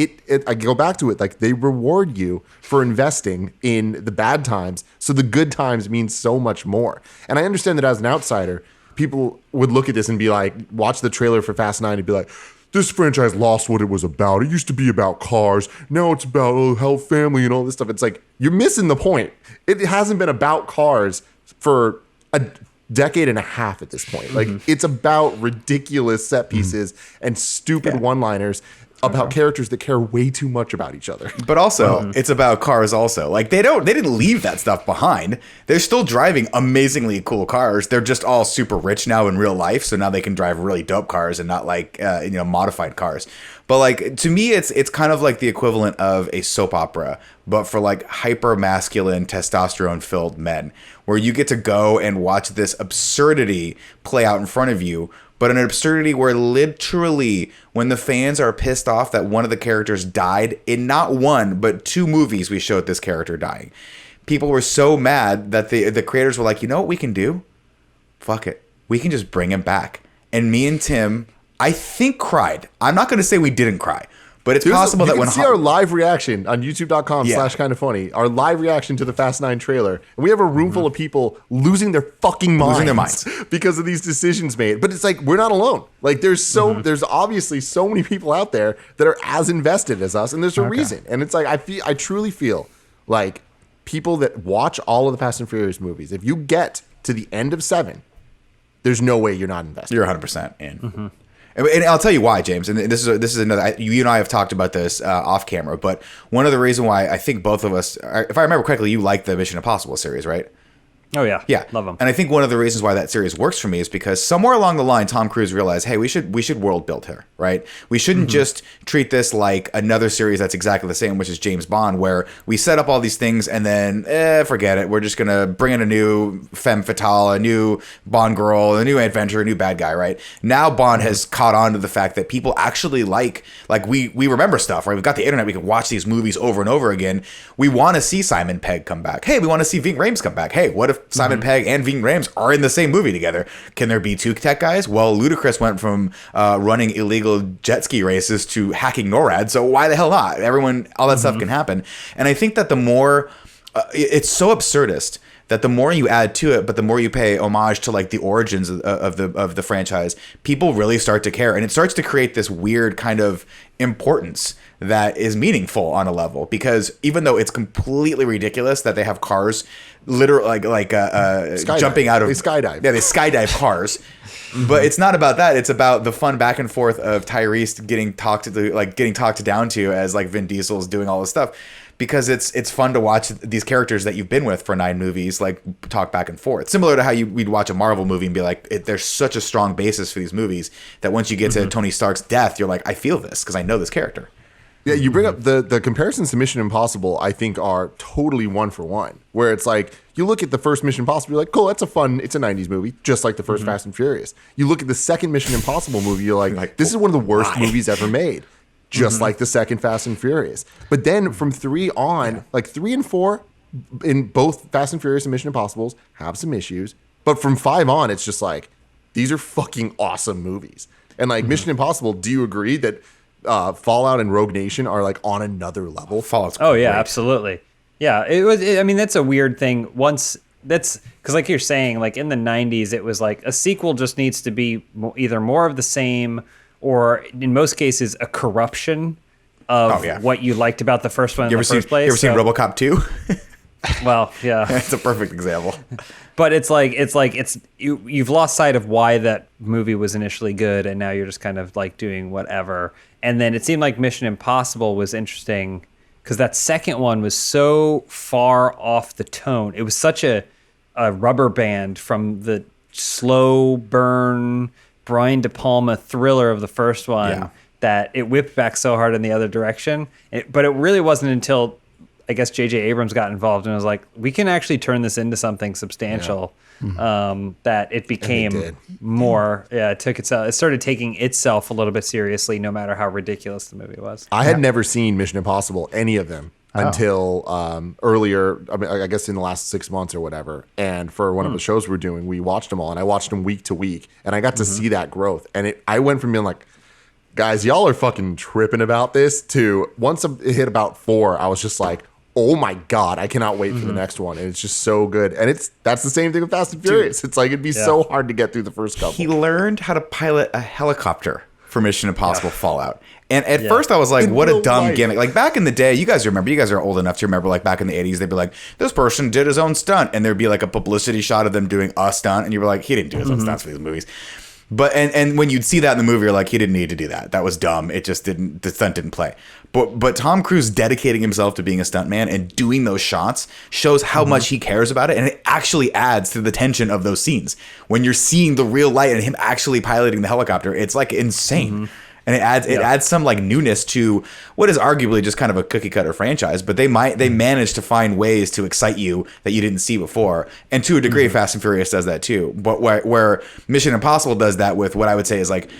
I go back to it, like they reward you for investing in the bad times. So the good times mean so much more. And I understand that as an outsider, people would look at this and be like, watch the trailer for Fast 9 and be like, this franchise lost what it was about. It used to be about cars. Now it's about health, family, and all this stuff. It's like, you're missing the point. It hasn't been about cars for a decade and a half at this point. Like, it's about ridiculous set pieces and stupid one-liners about characters that care way too much about each other. But also, it's about cars also. Like, they didn't leave that stuff behind. They're still driving amazingly cool cars. They're just all super rich now in real life, so now they can drive really dope cars and not like modified cars. But like, to me, it's kind of like the equivalent of a soap opera, but for like hyper masculine, testosterone filled men, where you get to go and watch this absurdity play out in front of you. But an absurdity where literally when the fans are pissed off that one of the characters died in not 1, but 2 movies we showed this character dying. People were so mad that the creators were like, you know what we can do? Fuck it. We can just bring him back. And me and Tim, I think, cried. I'm not going to say we didn't cry, But it's possible you that can when see our live reaction on youtube.com/kindafunny, our live reaction to the Fast 9 trailer, and we have a room full of people losing their fucking minds. Losing their minds. Because of these decisions made. But it's like, we're not alone. Like, there's obviously so many people out there that are as invested as us, and there's a reason. And it's like, I truly feel like people that watch all of the Fast and Furious movies, if you get to the end of 7, there's no way you're not invested. You're 100% in. And I'll tell you why, James. And this is another. You and I have talked about this off camera, but one of the reasons why I think both of us, if I remember correctly, you like the Mission Impossible series, right? Oh yeah, yeah, love them. And I think one of the reasons why that series works for me is because somewhere along the line, Tom Cruise realized, hey, we should world build here, right? We shouldn't just treat this like another series that's exactly the same, which is James Bond, where we set up all these things and then forget it. We're just gonna bring in a new femme fatale, a new Bond girl, a new adventure, a new bad guy, right? Now Bond has caught on to the fact that people actually like we remember stuff, right? We've got the internet, we can watch these movies over and over again. We want to see Simon Pegg come back. Hey, we want to see Ving Rhames come back. Hey, what if Simon Pegg and Ving Rhames are in the same movie together? Can there be 2 tech guys? Well, Ludacris went from running illegal jet ski races to hacking NORAD, so why the hell not? All that stuff can happen. And I think that the more, it's so absurdist that the more you add to it, but the more you pay homage to like the origins of the franchise, people really start to care, and it starts to create this weird kind of importance that is meaningful on a level. Because even though it's completely ridiculous that they have cars literally jumping out of, they skydive. Yeah, they skydive cars. But it's not about that. It's about the fun back and forth of Tyrese getting talked down to as like Vin Diesel's doing all this stuff. Because it's fun to watch these characters that you've been with for 9 movies like talk back and forth. Similar to how we'd watch a Marvel movie and be like, there's such a strong basis for these movies that once you get to Tony Stark's death, you're like, I feel this because I know this character. Yeah, you bring up the comparisons to Mission Impossible, I think, are totally one for one. Where it's like, you look at the first Mission Impossible, you're like, cool, it's a 90s movie, just like the first Fast and Furious. You look at the second Mission Impossible movie, you're like this is one of the worst movies ever made. Just like the second Fast and Furious. But then from 3 on, like 3 and 4 in both Fast and Furious and Mission Impossibles have some issues. But from 5 on, it's just like, these are fucking awesome movies. And like Mission Impossible, do you agree that Fallout and Rogue Nation are like on another level? Fallout's great. Yeah, absolutely. Yeah, I mean, that's a weird thing. That's because like you're saying, like in the 90s, it was like a sequel just needs to be either more of the same, or in most cases, a corruption of what you liked about the first one in the first place. You ever seen RoboCop 2? Well, yeah. It's a perfect example. But you've lost sight of why that movie was initially good, and now you're just kind of like doing whatever. And then it seemed like Mission Impossible was interesting because that second one was so far off the tone. It was such a rubber band from the slow burn Brian De Palma thriller of the first one that it whipped back so hard in the other direction. But it really wasn't until, I guess, J.J. Abrams got involved and was like, we can actually turn this into something substantial. That it became more. Yeah, it started taking itself a little bit seriously, no matter how ridiculous the movie was. I had never seen Mission Impossible, any of them, until earlier. I mean, I guess in the last 6 months or whatever. And for one of the shows we're doing, we watched them all, and I watched them week to week, and I got to see that growth. And I went from being like, guys, y'all are fucking tripping about this, to once it hit about 4, I was just like, oh my God, I cannot wait for the next one. And it's just so good. And that's the same thing with Fast and Furious. It's like, it'd be so hard to get through the first couple. He learned how to pilot a helicopter for Mission Impossible Fallout. And at first I was like, what a dumb gimmick. Like back in the day, you guys are old enough to remember, like back in the 80s, they'd be like, this person did his own stunt. And there'd be like a publicity shot of them doing a stunt. And you were like, he didn't do his own stunts for these movies. But and when you'd see that in the movie, you're like, he didn't need to do that. That was dumb. It just didn't. The stunt didn't play. But Tom Cruise dedicating himself to being a stuntman and doing those shots shows how much he cares about it, and it actually adds to the tension of those scenes. When you're seeing the real light and him actually piloting the helicopter, it's like insane. And it adds some like newness to what is arguably just kind of a cookie cutter franchise, but they manage to find ways to excite you that you didn't see before. And to a degree, Fast and Furious does that too. But where Mission Impossible does that with what I would say is like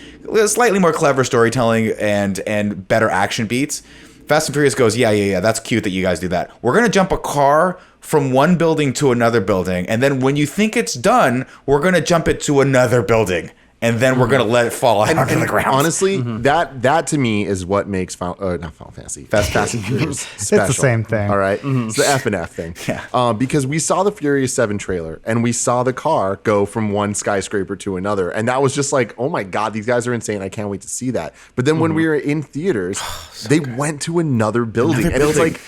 slightly more clever storytelling and better action beats, Fast and Furious goes, yeah, that's cute that you guys do that. We're gonna jump a car from one building to another building, and then when you think it's done, we're gonna jump it to another building. and then we're gonna let it fall out onto the ground. Honestly, that to me is what makes not Final Fantasy, Fast and Furious special. It's the same thing. All right? It's the F and F thing. Yeah. Because we saw the Furious 7 trailer and we saw the car go from one skyscraper to another, and that was just like, oh my god, these guys are insane! I can't wait to see that. But then when we were in theaters, they went to another building, and it's like.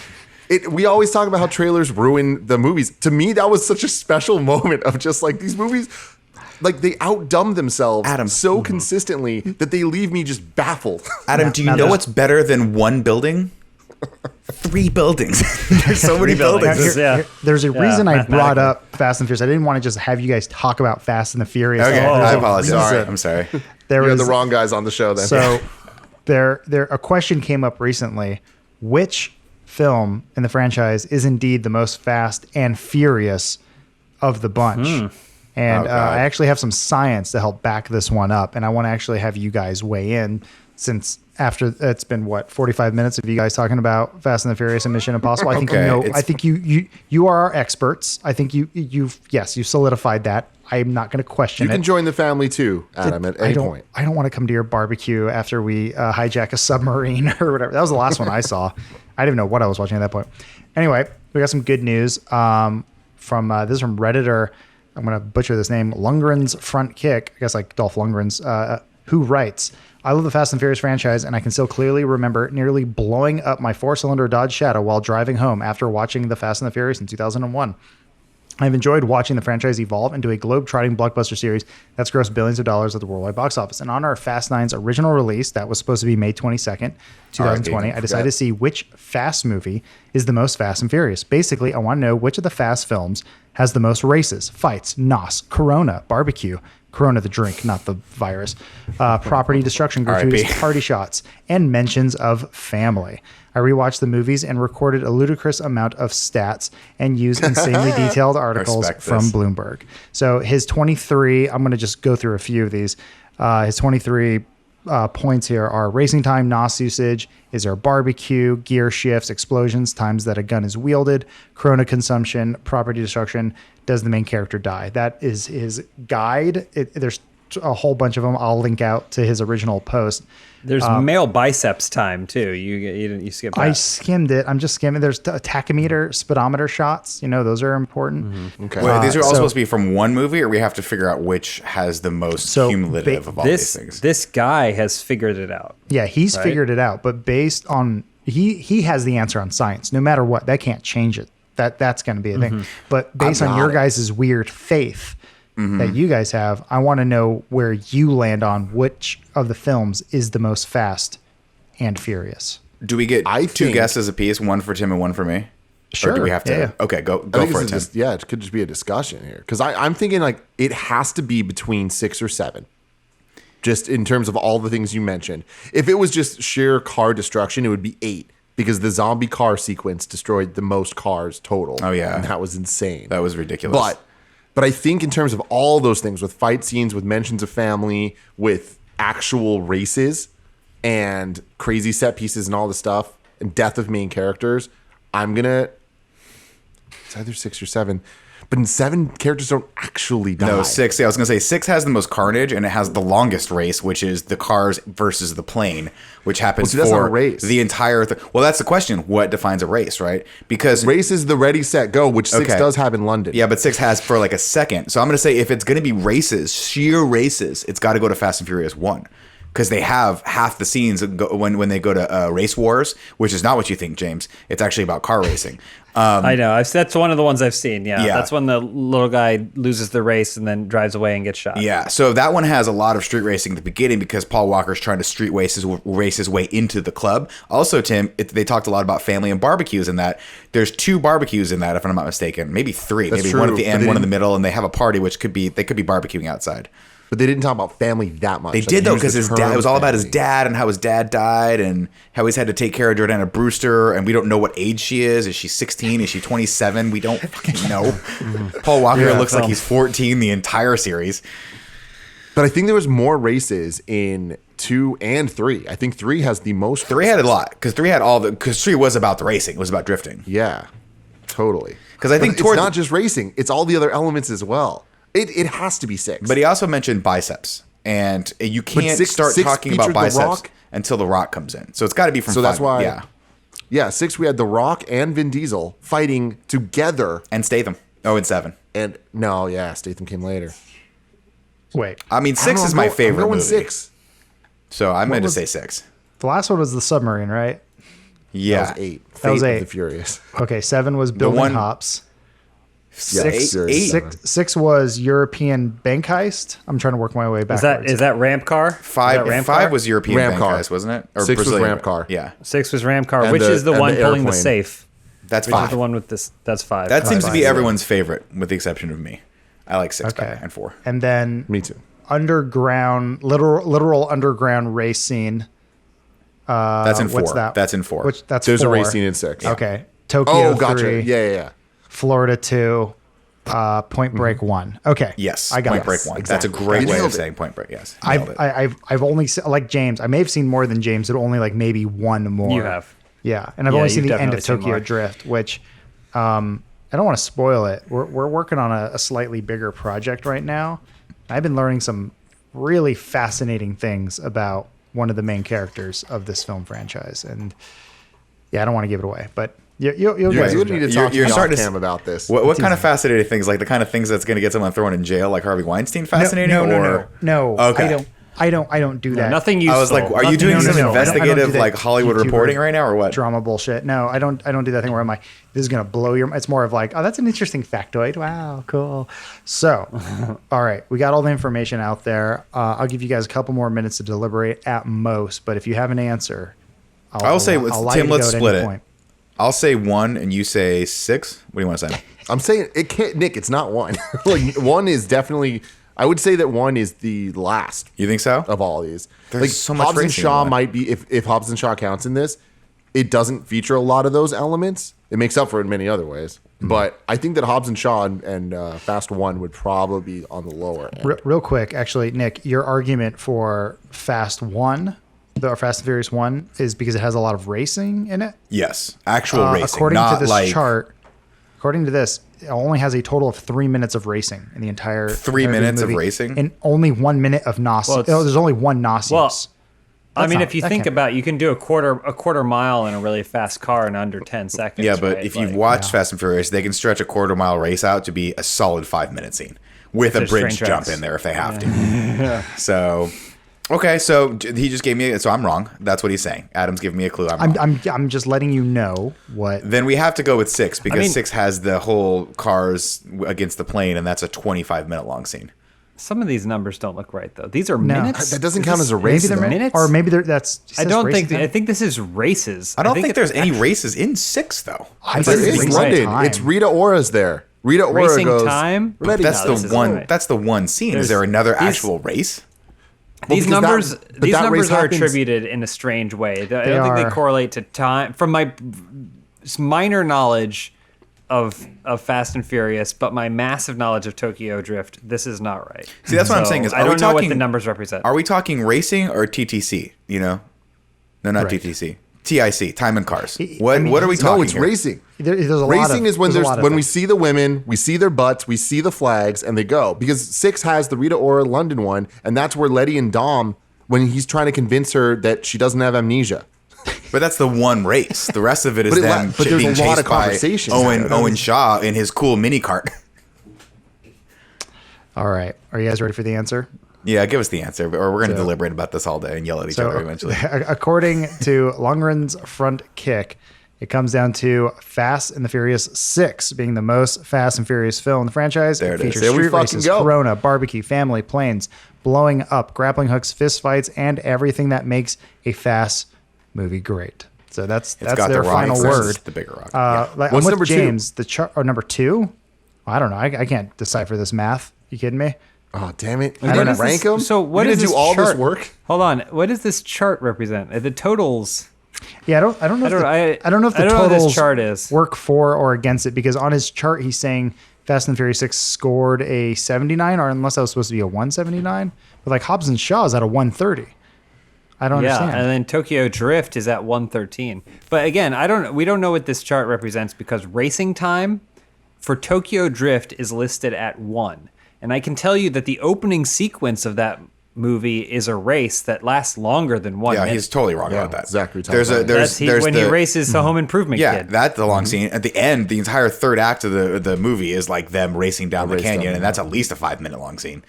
We always talk about how trailers ruin the movies. To me, that was such a special moment of just like these movies, like they outdumb themselves so consistently that they leave me just baffled. Adam, do you know what's better than one building? 3 buildings. There's so many buildings. There's a reason I brought up Fast and Furious. I didn't want to just have you guys talk about Fast and the Furious. Okay, I apologize. Sorry. I'm sorry. You're the wrong guys on the show then. So a question came up recently. Which film in the franchise is indeed the most fast and furious of the bunch? And I actually have some science to help back this one up, and I want to actually have you guys weigh in, since after it's been 45 minutes of you guys talking about Fast and the Furious and Mission Impossible. I think I think you are our experts. I think you solidified that. I'm not going to question it. You can join the family too, Adam, at any point. I don't want to come to your barbecue after we hijack a submarine or whatever. That was the last one I saw. I didn't even know what I was watching at that point. Anyway, we got some good news from this is from Redditor. I'm going to butcher this name. LundgrensFrontKick, I guess like Dolph Lundgren's, who writes, I love the Fast and Furious franchise, and I can still clearly remember nearly blowing up my 4-cylinder Dodge Shadow while driving home after watching the Fast and the Furious in 2001. I've enjoyed watching the franchise evolve into a globe-trotting blockbuster series that's grossed billions of dollars at the worldwide box office. In honor of Fast 9's original release, that was supposed to be May 22nd, 2020, I decided to see which Fast movie is the most Fast and Furious. Basically, I want to know which of the Fast films has the most races, fights, NOS, Corona, barbecue, Corona the drink, not the virus, property destruction, gratuitous party shots, and mentions of family. I rewatched the movies and recorded a ludicrous amount of stats and used insanely detailed articles from Bloomberg. So his 23, I'm going to just go through a few of these. His 23 points here are racing time, NOS usage, is there barbecue, gear shifts, explosions, times that a gun is wielded, Corona consumption, property destruction, does the main character die? That is his guide. There's a whole bunch of them. I'll link out to his original post. There's male biceps time too. You skip that. I skimmed it. I'm just skimming. There's tachymeter, speedometer shots. Those are important. Mm-hmm. Okay. Wait, these are all supposed to be from one movie, or we have to figure out which has the most cumulative of all these things? This guy has figured it out. Yeah, he's figured it out. But based on he has the answer on science. No matter what, that can't change it. That's going to be a thing. But based on your guys' weird faith that you guys have, I want to know where you land on which of the films is the most fast and furious. Do we get two guesses apiece, one for Tim and one for me? Sure. Or do we have to? Yeah. Okay, go for it, Tim. It could just be a discussion here. Because I'm thinking like it has to be between 6 or 7. Just in terms of all the things you mentioned. If it was just sheer car destruction, it would be 8. Because the zombie car sequence destroyed the most cars total. Oh, yeah. And that was insane. That was ridiculous. But I think in terms of all those things, with fight scenes, with mentions of family, with actual races and crazy set pieces and all the stuff, and death of main characters, it's either 6 or 7. But in 7, characters don't actually die. No, 6. Yeah, I was going to say 6 has the most carnage, and it has the longest race, which is the cars versus the plane, which happens that's not a for race. The entire Well, that's the question. What defines a race, right? Because race is the ready, set, go, which 6 does have in London. Yeah, but 6 has for like a second. So I'm going to say if it's going to be races, sheer races, it's got to go to Fast and Furious 1. Because they have half the scenes when they go to race wars, which is not what you think, James. It's actually about car racing. I know. That's one of the ones I've seen. Yeah. That's when the little guy loses the race and then drives away and gets shot. Yeah. So that one has a lot of street racing at the beginning because Paul Walker's trying to street race his way into the club. Also, Tim, they talked a lot about family and barbecues in that. There's 2 barbecues in that, if I'm not mistaken. Maybe 3. That's maybe true, one at the end, one in the middle, and they have a party, which they could be barbecuing outside. But they didn't talk about family that much. They did, though, because his dad, it was all about his dad and how his dad died and how he's had to take care of Jordana Brewster, and we don't know what age she is. Is she 16? Is she 27? We don't fucking know. Paul Walker looks like he's 14 the entire series. But I think there was more races in 2 and 3. I think 3 has the most. 3 had a lot, because 3 had because 3 was about the racing. It was about drifting. Yeah, totally. Because I think it's not just racing; it's all the other elements as well. It has to be 6. But he also mentioned biceps. and you can't six start talking about featured The biceps Rock? until The Rock comes in. So it's got to be from. So that's 5. why. Yeah, 6 we had The Rock and Vin Diesel fighting together. And Statham. Oh, and 7. And no, yeah, Statham came later. Wait, I mean, 6 I is don't my know, favorite I'm going movie. 6. So I'm going to was- say 6. the last one was the submarine, right? Yeah. That was 8. That Fate was of 8. the Furious. Okay, 7 was building one- hops. Yeah, Six, Furious. six was European bank heist. I'm trying to work my way backwards. Is that ramp car? Five, Is that ramp five car? was European Ram bank car. heist, wasn't it? Or 6 was Brazilian ramp car. Yeah. 6 was ram car, And which the- is the and one the pulling the airplane. safe. That's Which 5. is the one with this? That's 5. That seems to be five. everyone's favorite, with the exception of me. I like 6 Okay. better, and 4. And then Me too. underground, literal underground race scene. That's in 4. What's that? That's in 4. Which that's There's 4. a race scene in 6. Okay, Tokyo Oh, gotcha. 3, Yeah. Florida 2, Point Break 1. Okay, Yes. I got Point it. Break 1. Exactly. That's a great You way of nailed it. saying Point Break. Yes. Nailed it. I've only seen, like James. I may have seen more than James, but only like maybe one more. You have. Yeah, and I've Yeah, only seen you've the end of definitely seen Tokyo more. Drift, which I don't want to spoil it. We're working on a slightly bigger project right now. I've been learning some really fascinating things about one of the main characters of this film franchise, and yeah, I don't want to give it away, but you'll You guys need enjoy to it. talk You're to starting to Cam about this. What kind of fascinating things? Like the kind of things that's going to get someone thrown in jail, like Harvey Weinstein? Fascinating? No. Okay. I don't do that. Nothing useful. I was like, are you Nothing doing no, some no, no. I don't do investigative that like Hollywood YouTuber reporting right now, or what? drama bullshit. No, I don't do that thing where I'm like, this is gonna blow your. It's more of like, oh, that's an interesting factoid. Wow, cool. So, all right, we got all the information out there. I'll give you guys a couple more minutes to deliberate at most. But if you have an answer, I'll say, allow Tim, you to let's go at split any it. point. I'll say 1 and you say 6. What do you want to say? I'm saying it can't, Nick. It's not 1. Like 1 is definitely. I would say that 1 is the last You think so? of all these. There's like so much Hobbs and racing in Shaw 1. might be if Hobbs and Shaw counts in this, it doesn't feature a lot of those elements. It makes up for it in many other ways. But I think that Hobbs and Shaw and Fast 1 would probably be on the lower end. Real quick, actually, Nick, your argument for Fast 1, or Fast and Furious 1, is because it has a lot of racing in it. Yes. Actual racing. According not to this like chart, according to this, it only has a total of 3 minutes of racing in the entire 3 entirety minutes of movie, racing? and only 1 minute of Nausea. Well, it's- there's only one Nausea. Well, I mean, not- if you that think can't- about it, you can do a quarter mile in a really fast car in under 10 seconds. Yeah, but right? if you've Like, watched Fast and Furious, they can stretch a quarter-mile race out to be a solid 5-minute scene with a Just bridge train jump tracks. in there if they have to. So, okay, so he just gave me. So I'm wrong. That's what he's saying. Adam's giving me a clue. I'm wrong. I'm just letting you know what. Then we have to go with 6 because I mean- 6 has the whole cars against the plane, and that's a 25-minute long scene. some of these numbers don't look right though. These are No. minutes. That doesn't Is count this- as a Maybe race. they're though. minutes? or maybe that's. I don't think. racing I think this is races. I don't think think there's it's any actual races in 6 though. I There think is racing London. time. It's Rita Ora's there. Rita Ora Racing goes. time? But Ready. that's No, this the isn't one. right. That's the one scene. There's- Is there another these- actual race? These because that- numbers, but these that race numbers are happens- attributed in a strange way. I don't think are. they correlate to time. From my minor knowledge of Fast and Furious, but my massive knowledge of Tokyo Drift, this is not right. See, that's what I'm saying is, I are we don't know what talking- the numbers represent. Are we talking racing or TTC? You know, no, not Right. TTC. TIC, time and cars. I What mean, what are we talking? No, it's here? racing. There's a lot Racing of, is when there's a lot of when we things. see the women, we see their butts, we see the flags, and they go. Because 6 has the Rita Ora London one, and that's where Letty and Dom, when he's trying to convince her that she doesn't have amnesia. But that's the one race. The rest of it is But it la- them but there's being a lot chased of by conversations. Owen Shaw in his cool mini cart. All right, are you guys ready for the answer? Yeah, give us the answer, or we're going to So- deliberate about this all day and yell at each So, other eventually. according to Lundgren's Front Kick, it comes down to Fast and the Furious 6 being the most Fast and Furious film in the franchise. There it is. features There we street fucking races, go. Corona, barbecue, family, planes, blowing up, grappling hooks, fist fights, and everything that makes a fast movie great. So that's It's got their the Rock final versus word. the bigger Rock. Like, What's I'm with number two? James. The chart or number 2? I don't know. I can't decipher this math. You kidding me? Oh, damn it. I You're don't going to know. rank them? So what You're is gonna this do all chart? this work? Hold on. What does this chart represent? The totals. Yeah, I don't know. I don't- I don't know if the I don't know what this totals chart is. work for or against it, because on his chart he's saying Fast and Furious 6 scored a 79, or unless that was supposed to be a 179. But like Hobbs and Shaw is at a 130. I don't Yeah, understand. and then Tokyo Drift is at 113. But again, we don't know what this chart represents, because racing time for Tokyo Drift is listed at 1. And I can tell you that the opening sequence of that movie is a race that lasts longer than 1 minute. he's totally wrong about that. Zachary There's talked a about it. there's When he races the Home Improvement yeah, kid. that's the long scene. At the end, the entire third act of the movie is like them racing down the race canyon, down and that's at least a 5-minute long scene.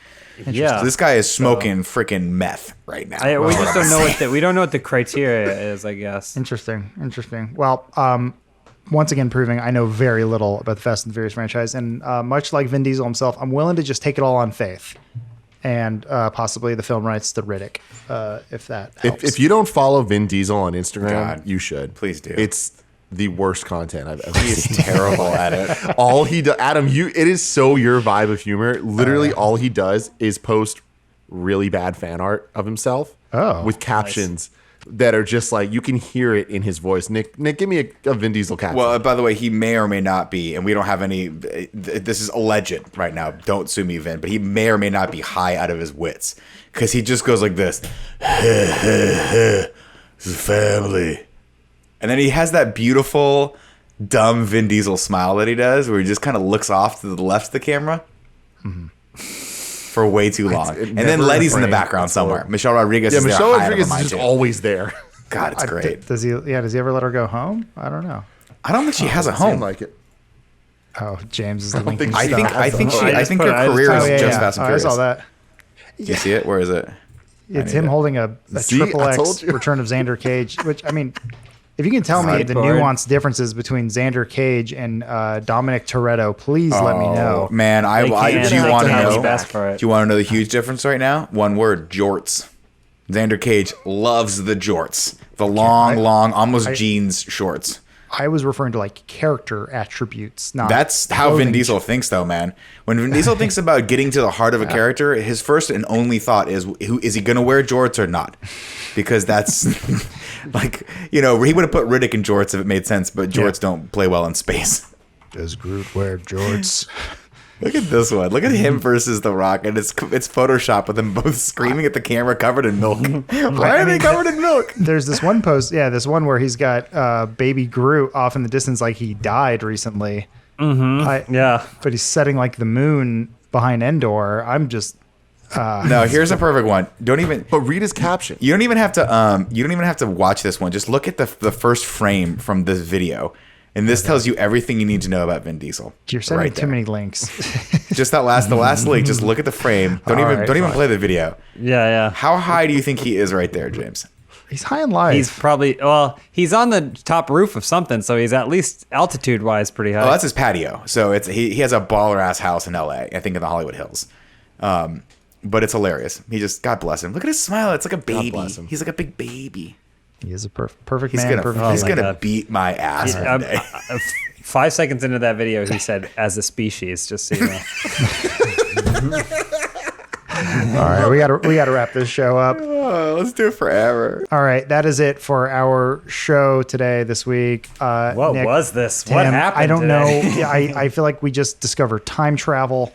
Yeah. So this guy is smoking freaking meth right now. We just don't know we don't know what the criteria is, I guess. Interesting. Well, once again, proving I know very little about the Fast and the Furious franchise, and much like Vin Diesel himself, I'm willing to just take it all on faith, and possibly the film rights to Riddick, if that helps. If you don't follow Vin Diesel on Instagram, God. you should. Please do. It's the worst content I've ever He's seen. terrible at it. All he does, Adam, it is so your vibe of humor. Literally, all he does is post really bad fan art of himself with captions that are just like, you can hear it in his voice. Nick, give me a Vin Diesel caption. Well, by the way, he may or may not be, and we don't have any. This is alleged right now. Don't sue me, Vin. But he may or may not be high out of his wits because he just goes like this. This is family, and then he has that beautiful, dumb Vin Diesel smile that he does, where he just kind of looks off to the left of the camera for way too long, and then never Letty's in the refrain. background somewhere. Michelle Rodriguez. yeah, is there Michelle high out of Rodriguez her mind, is just too. always there. God, it's great. Does he ever let her go home? I don't know. I don't think she has a Seem home. like it. Oh, James is linking think stuff. I think I her career just- is just Fast and I Furious. saw that. Do you see it? Where is it? It's need him it. holding a See, triple I told X you. Return of Xander Cage, which, I mean, if you can tell me the Sideboard. nuanced differences between Xander Cage and Dominic Toretto, please let me know. Man, They do can't you want to have know? the best for it. Do you want to know the huge difference right now? One word: jorts. Xander Cage loves the jorts, the long, almost jeans shorts. I was referring to like character attributes, not That's how Vin clothing. Diesel thinks, though, man. When Vin Diesel thinks about getting to the heart of a character, his first and only thought is, is he going to wear jorts or not? Because that's like, he would have put Riddick in jorts if it made sense, but jorts don't play well in space. Does Groot wear jorts? Look at this one. Look at him versus The Rock, and it's Photoshop with them both screaming at the camera, covered in milk. Why are they covered in milk? There's this one post, this one where he's got baby Groot off in the distance, like he died recently. Yeah. But he's setting like the moon behind Endor. I'm just No, here's a perfect one. But read his caption. You don't even have to. You don't even have to watch this one. Just look at the first frame from this video, and this tells you everything you need to know about Vin Diesel. you're sending right too there. many links. Just the last link. Just look at the frame. Don't even fine. play the video. Yeah. How high do you think he is right there, James? He's high in life. He's probably, he's on the top roof of something, so he's at least altitude-wise pretty high. Oh, that's his patio. So he has a baller ass house in L.A. I think in the Hollywood Hills. But it's hilarious. He just, God bless him. Look at his smile. It's like a baby. bless him. He's like a big baby. He is a perfect He's man. gonna Perfect he's my man. gonna God. beat my ass one day. 5 seconds into that video, he said, "As a species," just so you know. All right, we gotta wrap this show up. Oh, let's do it forever. All right, that is it for our show today, this week. What Nick, was this? Tim, What happened I don't know. today? Yeah, I feel like we just discovered time travel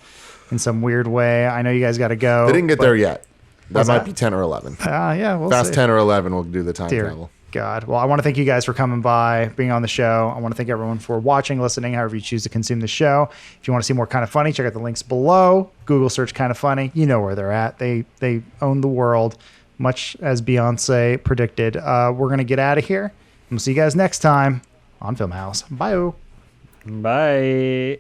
in some weird way. I know you guys got to go. They didn't get there yet. That What's might that? be 10 or 11. Yeah, we'll Fast see. 10 or 11 will do the time Dear travel. God. Well, I want to thank you guys for coming by, being on the show. I want to thank everyone for watching, listening, however you choose to consume the show. If you want to see more Kind of Funny, check out the links below. Google search Kind of Funny. You know where they're at. They own the world, much as Beyonce predicted. We're going to get out of here. We'll see you guys next time on Funhaus. Bye. Bye.